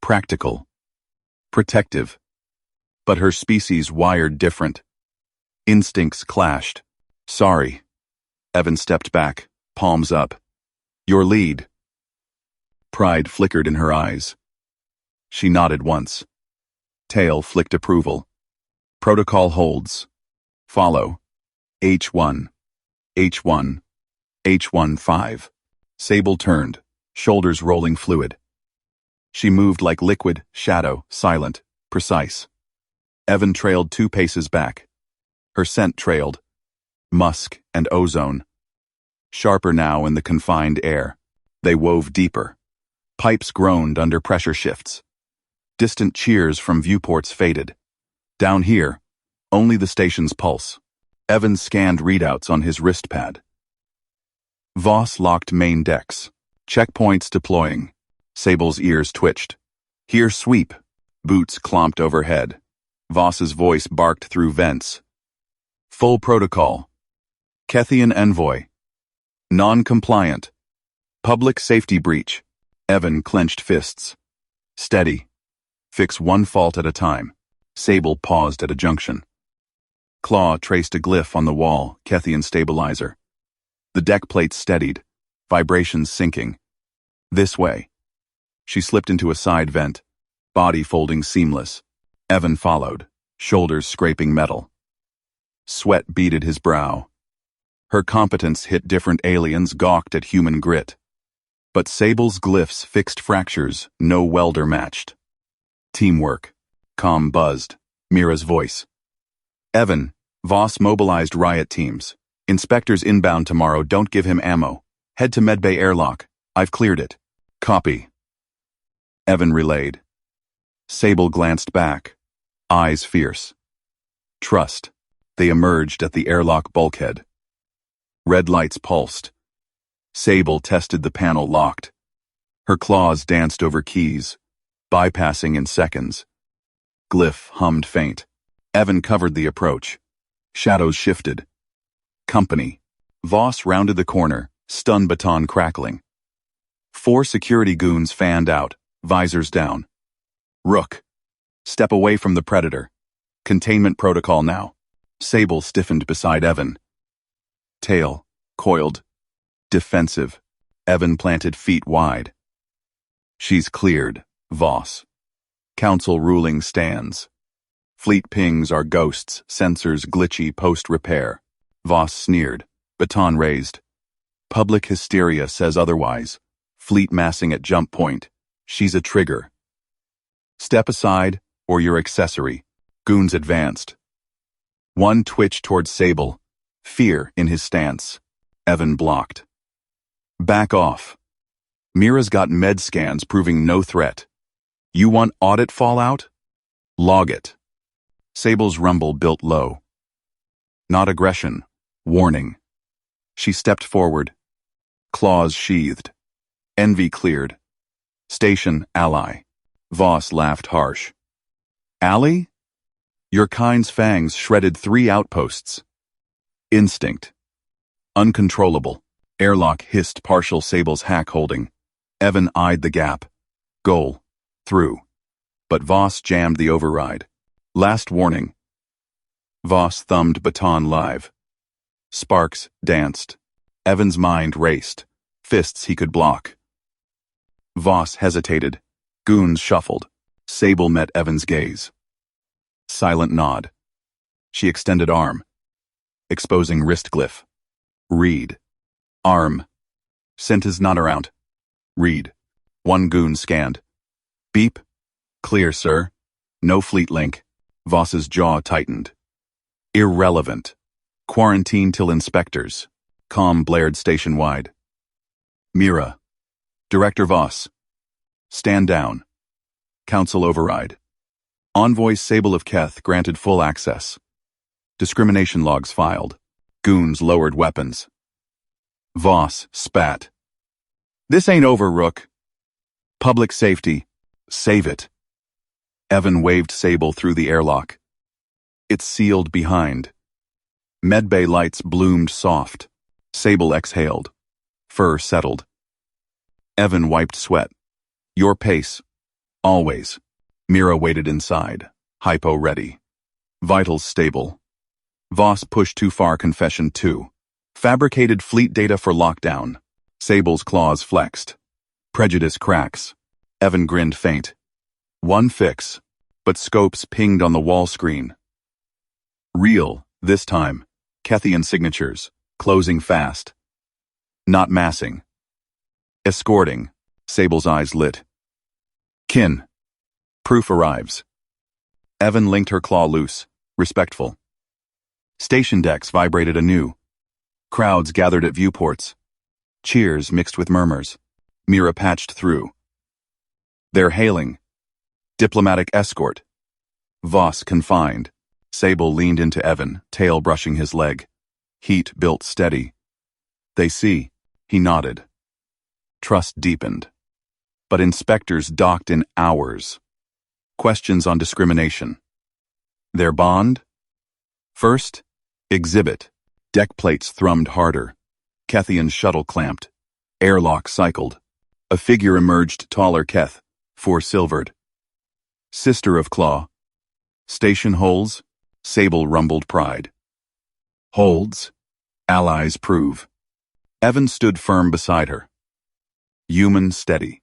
Practical. Protective. But her species wired different. Instincts clashed. Sorry. Evan stepped back, palms up. Your lead. Pride flickered in her eyes. She nodded once. Tail flicked approval. Protocol holds. Follow. H1. H1. H1-5. Sable turned, shoulders rolling fluid. She moved like liquid, shadow, silent, precise. Evan trailed 2 paces back. Her scent trailed. Musk and ozone. Sharper now in the confined air. They wove deeper. Pipes groaned under pressure shifts. Distant cheers from viewports faded. Down here, only the station's pulse. Evan scanned readouts on his wrist pad. Voss locked main decks. Checkpoints deploying. Sable's ears twitched. Here sweep. Boots clomped overhead. Voss's voice barked through vents. Full protocol. Kethian envoy. Non-compliant. Public safety breach. Evan clenched fists. Steady. Fix one fault at a time. Sable paused at a junction. Claw traced a glyph on the wall, Kethian stabilizer. The deck plates steadied, vibrations sinking. This way. She slipped into a side vent, body folding seamless. Evan followed, shoulders scraping metal. Sweat beaded his brow. Her competence hit different aliens gawked at human grit. But Sable's glyphs fixed fractures no welder matched. Teamwork. Comm buzzed. Mira's voice. Evan, Voss mobilized riot teams. Inspectors inbound tomorrow, don't give him ammo. Head to Medbay airlock. I've cleared it. Copy. Evan relayed. Sable glanced back, eyes fierce. Trust. They emerged at the airlock bulkhead. Red lights pulsed. Sable tested the panel locked. Her claws danced over keys, bypassing in seconds. Glyph hummed faint. Evan covered the approach. Shadows shifted. Company. Voss rounded the corner, stun baton crackling. 4 security goons fanned out, visors down. Rook. Step away from the predator. Containment protocol now. Sable stiffened beside Evan. Tail, coiled. Defensive. Evan planted feet wide. She's cleared, Voss. Council ruling stands. Fleet pings are ghosts, sensors glitchy post-repair. Voss sneered, baton raised. Public hysteria says otherwise. Fleet massing at jump point. She's a trigger. Step aside, or your accessory. Goons advanced. One twitched towards Sable, fear in his stance. Evan blocked. Back off. Mira's got med scans proving no threat. You want audit fallout? Log it. Sable's rumble built low. Not aggression. Warning. She stepped forward. Claws sheathed. Envy cleared. Station, ally. Voss laughed harsh. Ally? Your kind's fangs shredded 3 outposts. Instinct. Uncontrollable. Airlock hissed partial Sable's hack holding. Evan eyed the gap. Goal. Through. But Voss jammed the override. Last warning. Voss thumbed baton live. Sparks danced. Evan's mind raced. Fists he could block. Voss hesitated. Goons shuffled. Sable met Evan's gaze. Silent nod. She extended arm. Exposing wrist glyph. Read. Arm. Scent is not around. Read. One goon scanned. Beep. Clear, sir. No fleet link. Voss's jaw tightened. Irrelevant. Quarantine till inspectors. Comm blared station-wide. Mira. Director Voss. Stand down. Council override. Envoy Sable of Keth granted full access. Discrimination logs filed. Goons lowered weapons. Voss spat. This ain't over, Rook. Public safety. Save it. Evan waved Sable through the airlock. It sealed behind. Medbay lights bloomed soft. Sable exhaled. Fur settled. Evan wiped sweat. Your pace. Always. Mira waited inside. Hypo ready. Vitals stable. Voss pushed too far confession 2. Fabricated fleet data for lockdown. Sable's claws flexed. Prejudice cracks. Evan grinned faint. One fix. But scopes pinged on the wall screen. Real, this time. Kethian signatures. Closing fast. Not massing. Escorting. Sable's eyes lit. Kin. Proof arrives. Evan linked her claw loose. Respectful. Station decks vibrated anew. Crowds gathered at viewports. Cheers mixed with murmurs. Mira patched through. They're hailing. Diplomatic escort. Voss confined. Sable leaned into Evan, tail brushing his leg. Heat built steady. They see. He nodded. Trust deepened. But inspectors docked in hours. Questions on discrimination. Their bond? First, exhibit. Deck plates thrummed harder. Kethian's shuttle clamped. Airlock cycled. A figure emerged taller Keth, silvered. Sister of Claw. Station holds. Sable rumbled pride. Holds. Allies prove. Evan stood firm beside her. Human steady.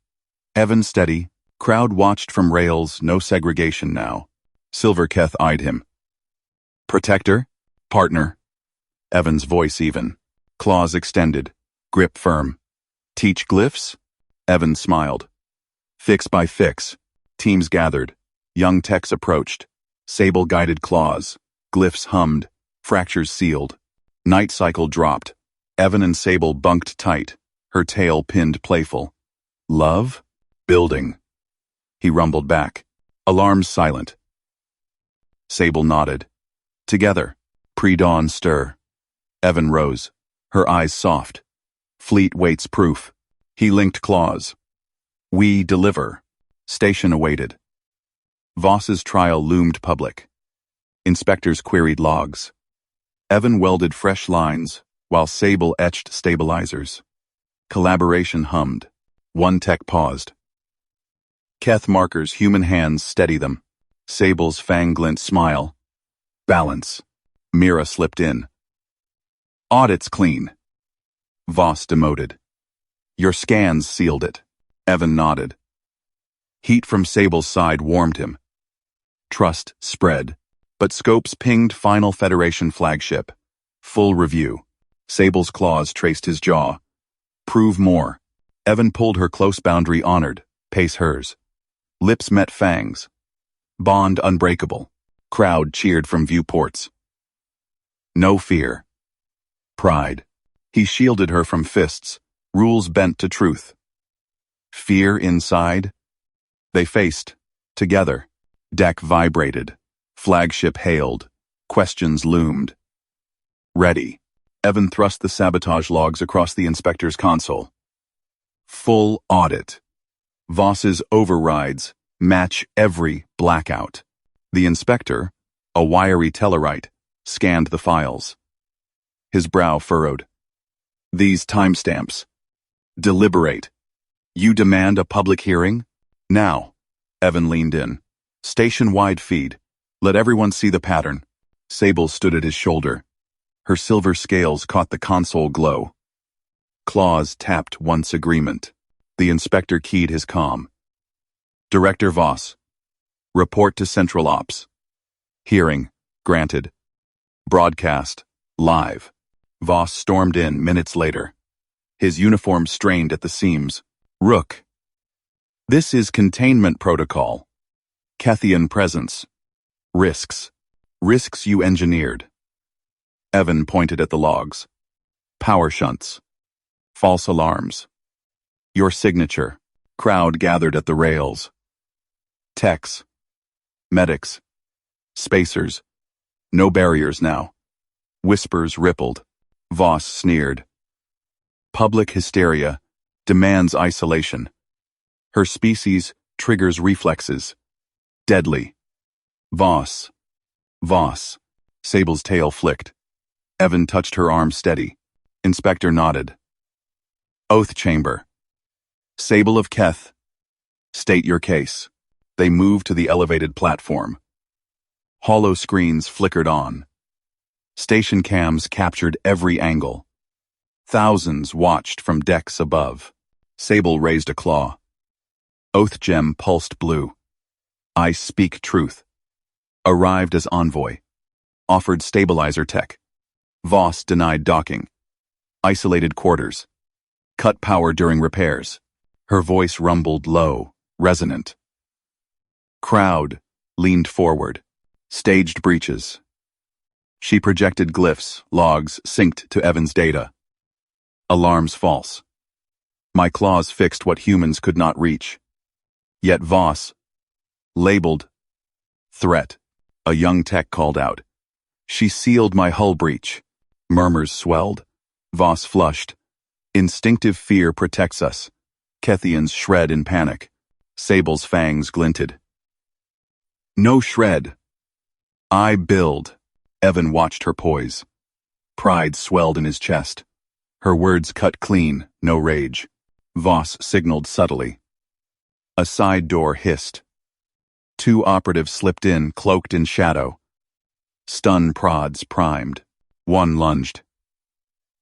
Evan steady. Crowd watched from rails, no segregation now. Silver Keth eyed him. Protector? Partner. Evan's voice even. Claws extended. Grip firm. Teach glyphs? Evan smiled. Fix by fix. Teams gathered. Young techs approached. Sable guided claws. Glyphs hummed. Fractures sealed. Night cycle dropped. Evan and Sable bunked tight. Her tail pinned playful. Love? Building. He rumbled back. Alarms silent. Sable nodded. Together. Pre-dawn stir. Evan rose. Her eyes soft. Fleet waits proof. He linked claws. We deliver. Station awaited. Voss's trial loomed public. Inspectors queried logs. Evan welded fresh lines, while Sable etched stabilizers. Collaboration hummed. One tech paused. Keth markers human hands steady them. Sable's fang-glint smile. Balance. Mira slipped in. Audit's clean. Voss demoted. Your scans sealed it. Evan nodded. Heat from Sable's side warmed him. Trust spread, but scopes pinged final Federation flagship. Full review. Sable's claws traced his jaw. Prove more. Evan pulled her close boundary honored, pace hers. Lips met fangs. Bond unbreakable. Crowd cheered from viewports. No fear. Pride. He shielded her from fists, rules bent to truth. Fear inside? They faced, together. Deck vibrated. Flagship hailed. Questions loomed. Ready. Evan thrust the sabotage logs across the inspector's console. Full audit. Voss's overrides match every blackout. The inspector, a wiry Tellarite, scanned the files. His brow furrowed. These timestamps. Deliberate. You demand a public hearing? Now. Evan leaned in. Station-wide feed. Let everyone see the pattern. Sable stood at his shoulder. Her silver scales caught the console glow. Claws tapped once agreement. The inspector keyed his comm. Director Voss. Report to Central Ops. Hearing. Granted. Broadcast. Live. Voss stormed in minutes later. His uniform strained at the seams. Rook. This is containment protocol. Kethian presence. Risks. Risks you engineered. Evan pointed at the logs. Power shunts. False alarms. Your signature. Crowd gathered at the rails. Techs. Medics. Spacers. No barriers now. Whispers rippled. Voss sneered. Public hysteria demands isolation. Her species triggers reflexes. Deadly. Voss. Voss. Sable's tail flicked. Evan touched her arm steady. Inspector nodded. Oath chamber. Sable of Keth. State your case. They moved to the elevated platform. Hollow screens flickered on. Station cams captured every angle. Thousands watched from decks above. Sable raised a claw. Oath gem pulsed blue. I speak truth. Arrived as envoy. Offered stabilizer tech. Voss denied docking. Isolated quarters. Cut power during repairs. Her voice rumbled low, resonant. Crowd leaned forward. Staged breaches. She projected glyphs, logs synced to Evan's data. Alarms false. My claws fixed what humans could not reach. Yet Voss, labeled threat, a young tech called out. She sealed my hull breach. Murmurs swelled. Voss flushed. Instinctive fear protects us. Kethian's shred in panic. Sable's fangs glinted. No shred. I build. Evan watched her poise. Pride swelled in his chest. Her words cut clean, no rage. Voss signaled subtly. A side door hissed. 2 operatives slipped in, cloaked in shadow. Stun prods primed. 1 lunged.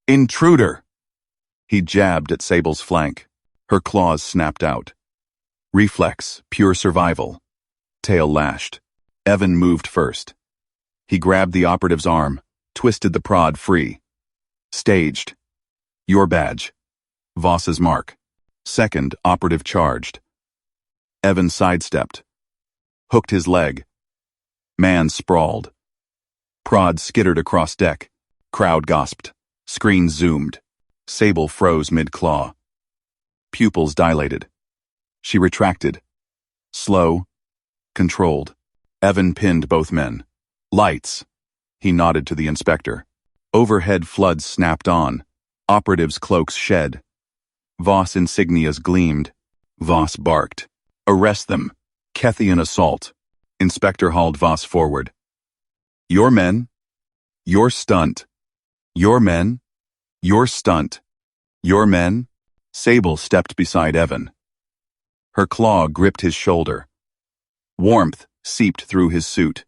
Intruder! He jabbed at Sable's flank. Her claws snapped out. Reflex, pure survival. Tail lashed. Evan moved first. He grabbed the operative's arm, twisted the prod free. Staged. Your badge. Voss's mark. Second operative charged. Evan sidestepped. Hooked his leg. Man sprawled. Prod skittered across deck. Crowd gasped. Screen zoomed. Sable froze mid-claw. Pupils dilated. She retracted. Slow. Controlled. Evan pinned both men. Lights. He nodded to the inspector. Overhead floods snapped on. Operatives' cloaks shed. Voss insignias gleamed. Voss barked. Arrest them. Kethian assault. Inspector hauled Voss forward. Your men. Your stunt. Your men. Your stunt. Your men. Sable stepped beside Evan. Her claw gripped his shoulder. Warmth seeped through his suit.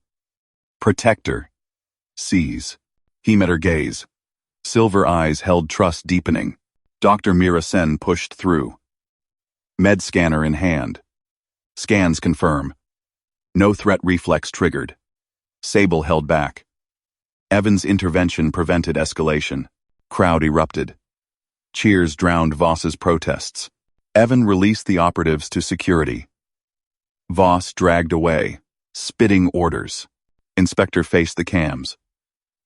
Protector. Seize. He met her gaze. Silver eyes held trust deepening. Dr. Mira Sen pushed through. Med scanner in hand. Scans confirm. No threat reflex triggered. Sable held back. Evan's intervention prevented escalation. Crowd erupted. Cheers drowned Voss's protests. Evan released the operatives to security. Voss dragged away, spitting orders. Inspector faced the cams.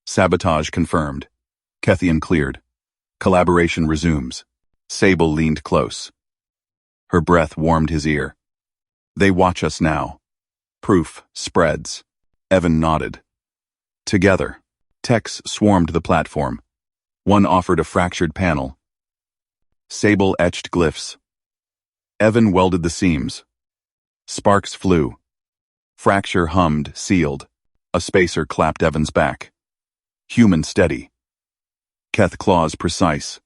Sabotage confirmed. Kethian cleared. Collaboration resumes. Sable leaned close. Her breath warmed his ear. They watch us now. Proof spreads. Evan nodded. Together, techs swarmed the platform. One offered a fractured panel. Sable etched glyphs. Evan welded the seams. Sparks flew. Fracture hummed, sealed. A spacer clapped Evan's back. Human steady. Keth claws precise.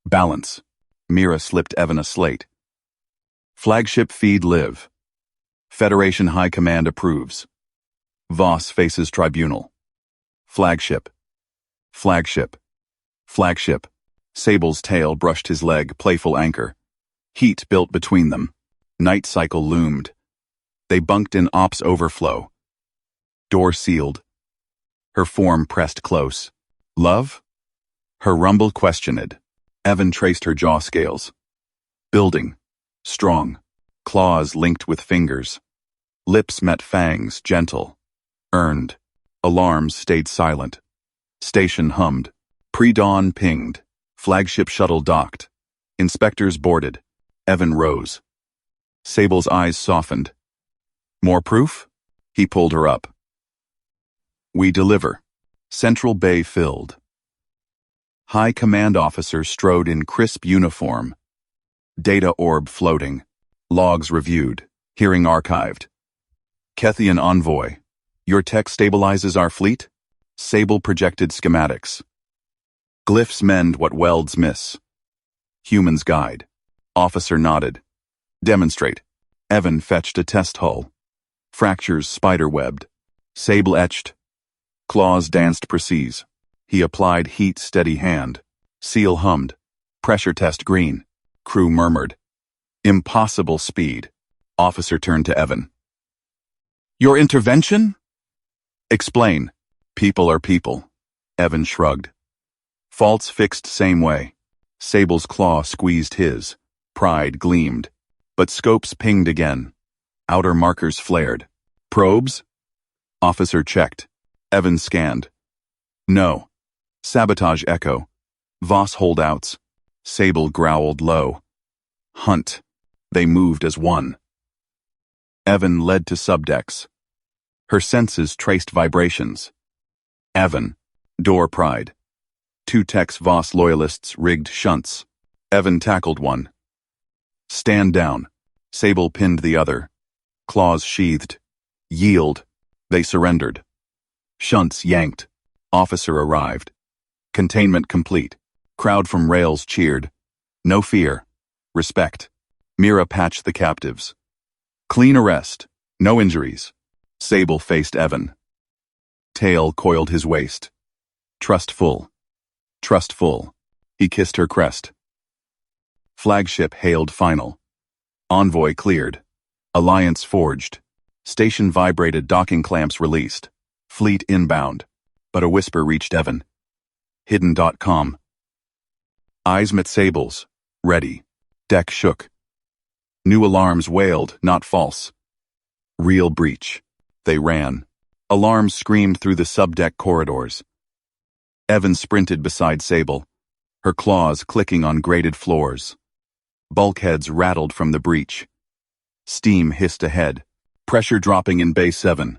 Balance. Mira slipped Evan a slate. Flagship feed live. Federation High Command approves. Voss faces tribunal. Flagship. Flagship. Flagship. Sable's tail brushed his leg, playful anchor. Heat built between them. Night cycle loomed. They bunked in ops overflow. Door sealed. Her form pressed close. Love? Her rumble questioned. Evan traced her jaw scales. Building. Strong. Claws linked with fingers. Lips met fangs, gentle. Earned. Alarms stayed silent. Station hummed. Pre-dawn pinged. Flagship shuttle docked. Inspectors boarded. Evan rose. Sable's eyes softened. More proof? He pulled her up. We deliver. Central Bay filled. High Command officer strode in crisp uniform. Data orb floating. Logs reviewed. Hearing archived. Kethian envoy. Your tech stabilizes our fleet? Sable projected schematics. Glyphs mend what welds miss. Humans guide. Officer nodded. Demonstrate. Evan fetched a test hull. Fractures spider-webbed. Sable etched. Claws danced precise. He applied heat steady hand. Seal hummed. Pressure test green. Crew murmured. Impossible speed. Officer turned to Evan. Your intervention? Explain. People are people. Evan shrugged. Faults fixed same way. Sable's claw squeezed his. Pride gleamed. But scopes pinged again. Outer markers flared. Probes? Officer checked. Evan scanned. No. Sabotage echo. Voss holdouts. Sable growled low. Hunt. They moved as one. Evan led to subdecks. Her senses traced vibrations. Evan. Door pried. Two Tex Voss loyalists rigged shunts. Evan tackled one. Stand down. Sable pinned the other. Claws sheathed. Yield. They surrendered. Shunts yanked. Officer arrived. Containment complete. Crowd from rails cheered. No fear. Respect. Mira patched the captives. Clean arrest. No injuries. Sable faced Evan. Tail coiled his waist. Trustful. Trustful. He kissed her crest. Flagship hailed final. Envoy cleared. Alliance forged. Station vibrated, docking clamps released. Fleet inbound. But a whisper reached Evan. Hidden.com. Eyes met Sable's. Ready. Deck shook. New alarms wailed, not false. Real breach. They ran. Alarms screamed through the subdeck corridors. Evan sprinted beside Sable, her claws clicking on grated floors. Bulkheads rattled from the breach. Steam hissed ahead, pressure dropping in Bay 7.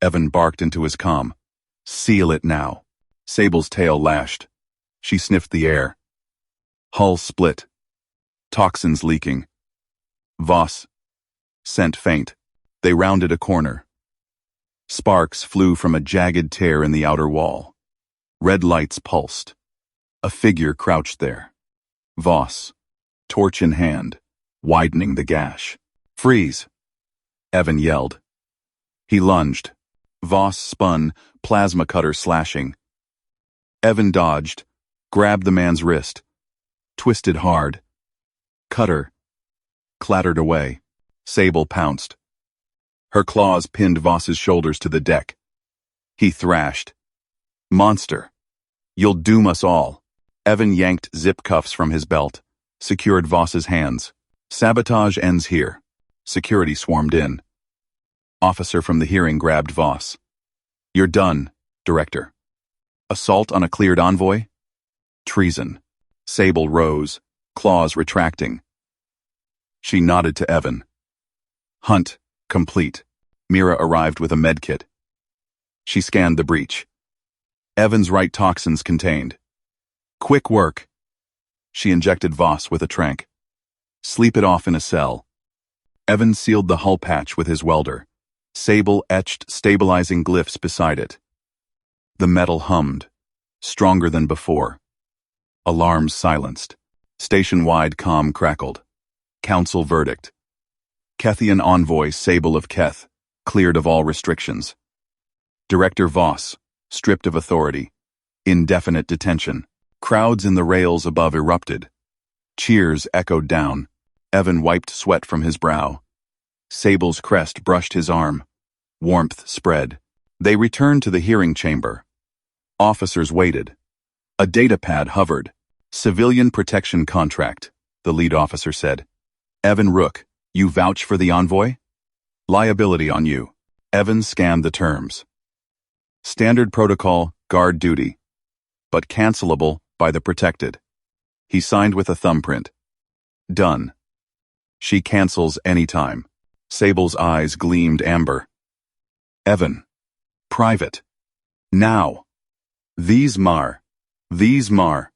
Evan barked into his comm. Seal it now. Sable's tail lashed. She sniffed the air. Hull split. Toxins leaking. Voss. Scent faint. They rounded a corner. Sparks flew from a jagged tear in the outer wall. Red lights pulsed. A figure crouched there. Voss. Torch in hand, widening the gash. Freeze! Evan yelled. He lunged. Voss spun, plasma cutter slashing. Evan dodged, grabbed the man's wrist. Twisted hard. Cutter. Clattered away. Sable pounced. Her claws pinned Voss's shoulders to the deck. He thrashed. Monster. You'll doom us all. Evan yanked zip cuffs from his belt, secured Voss's hands. Sabotage ends here. Security swarmed in. Officer from the hearing grabbed Voss. You're done, Director. Assault on a cleared envoy? Treason. Sable rose, claws retracting. She nodded to Evan. Hunt, complete. Mira arrived with a medkit. She scanned the breach. Evan's right toxins contained. Quick work. She injected Voss with a tranq. Sleep it off in a cell. Evan sealed the hull patch with his welder. Sable etched stabilizing glyphs beside it. The metal hummed, stronger than before. Alarms silenced. Station-wide comm crackled. Council verdict. Kethian envoy Sable of Keth, cleared of all restrictions. Director Voss, stripped of authority. Indefinite detention. Crowds in the rails above erupted. Cheers echoed down. Evan wiped sweat from his brow. Sable's crest brushed his arm. Warmth spread. They returned to the hearing chamber. Officers waited. A datapad hovered. Civilian protection contract, the lead officer said. Evan Rook, you vouch for the envoy? Liability on you. Evan scanned the terms. Standard protocol, guard duty. But cancelable by the protected. He signed with a thumbprint. Done. She cancels anytime. Sable's eyes gleamed amber. Evan. Private. Now. These mar. These mar.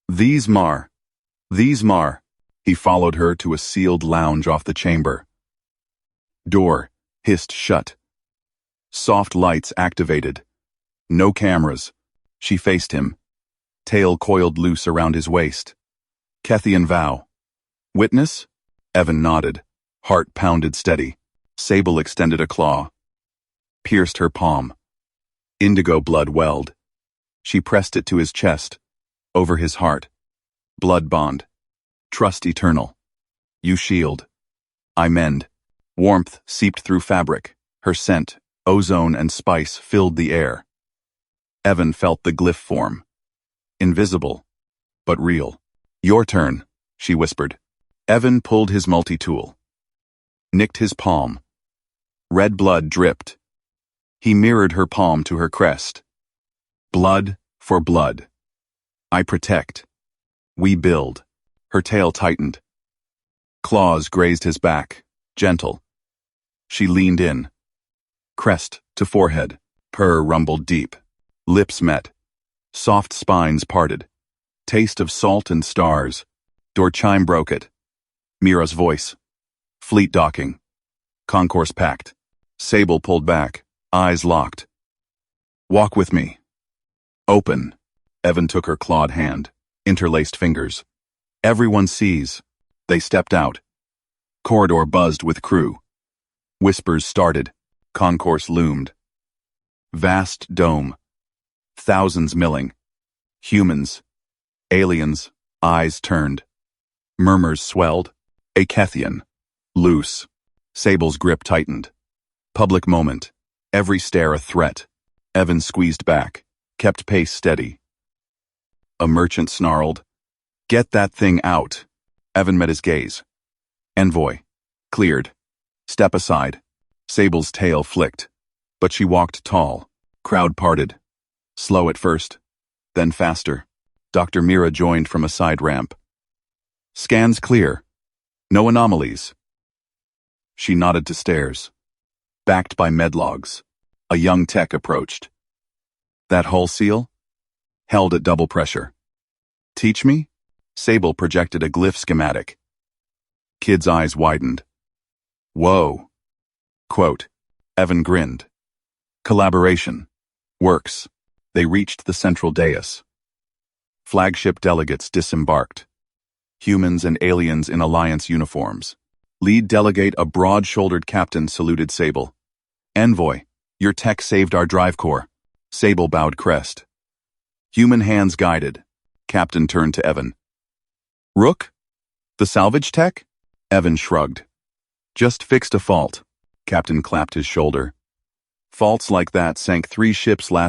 These mar. These mar. He followed her to a sealed lounge off the chamber. Door hissed shut. Soft lights activated. No cameras. She faced him. Tail coiled loose around his waist. Kethian vow. Witness? Evan nodded. Heart pounded steady. Sable extended a claw. Pierced her palm. Indigo blood welled. She pressed it to his chest. Over his heart. Blood bond. Trust eternal. You shield. I mend. Warmth seeped through fabric. Her scent, ozone and spice filled the air. Evan felt the glyph form. Invisible, but real. Your turn, she whispered. Evan pulled his multi-tool. Nicked his palm. Red blood dripped. He mirrored her palm to her crest. Blood for blood. I protect. We build. Her tail tightened. Claws grazed his back, gentle. She leaned in. Crest to forehead. Purr rumbled deep. Lips met. Soft spines parted. Taste of salt and stars. Door chime broke it. Mira's voice. Fleet docking. Concourse packed. Sable pulled back, eyes locked. Walk with me. Open. Evan took her clawed hand, interlaced fingers. Everyone sees. They stepped out. Corridor buzzed with crew. Whispers started. Concourse loomed. Vast dome. Thousands milling. Humans. Aliens. Eyes turned. Murmurs swelled. Akethian. Loose. Sable's grip tightened. Public moment. Every stare a threat. Evan squeezed back, kept pace steady. A merchant snarled, "Get that thing out." Evan met his gaze. Envoy. Cleared. Step aside. Sable's tail flicked. But she walked tall. Crowd parted. Slow at first. Then faster. Dr. Mira joined from a side ramp. Scans clear. No anomalies. She nodded to stairs. Backed by medlogs. A young tech approached. That hull seal? Held at double pressure. Teach me? Sable projected a glyph schematic. Kid's eyes widened. Whoa. Quote. Evan grinned. Collaboration. Works. They reached the central dais. Flagship delegates disembarked. Humans and aliens in alliance uniforms. Lead delegate, a broad-shouldered captain, saluted Sable. Envoy, your tech saved our drive core. Sable bowed crest. Human hands guided. Captain turned to Evan. Rook? The salvage tech? Evan shrugged. Just fixed a fault. Captain clapped his shoulder. Faults like that sank 3 ships last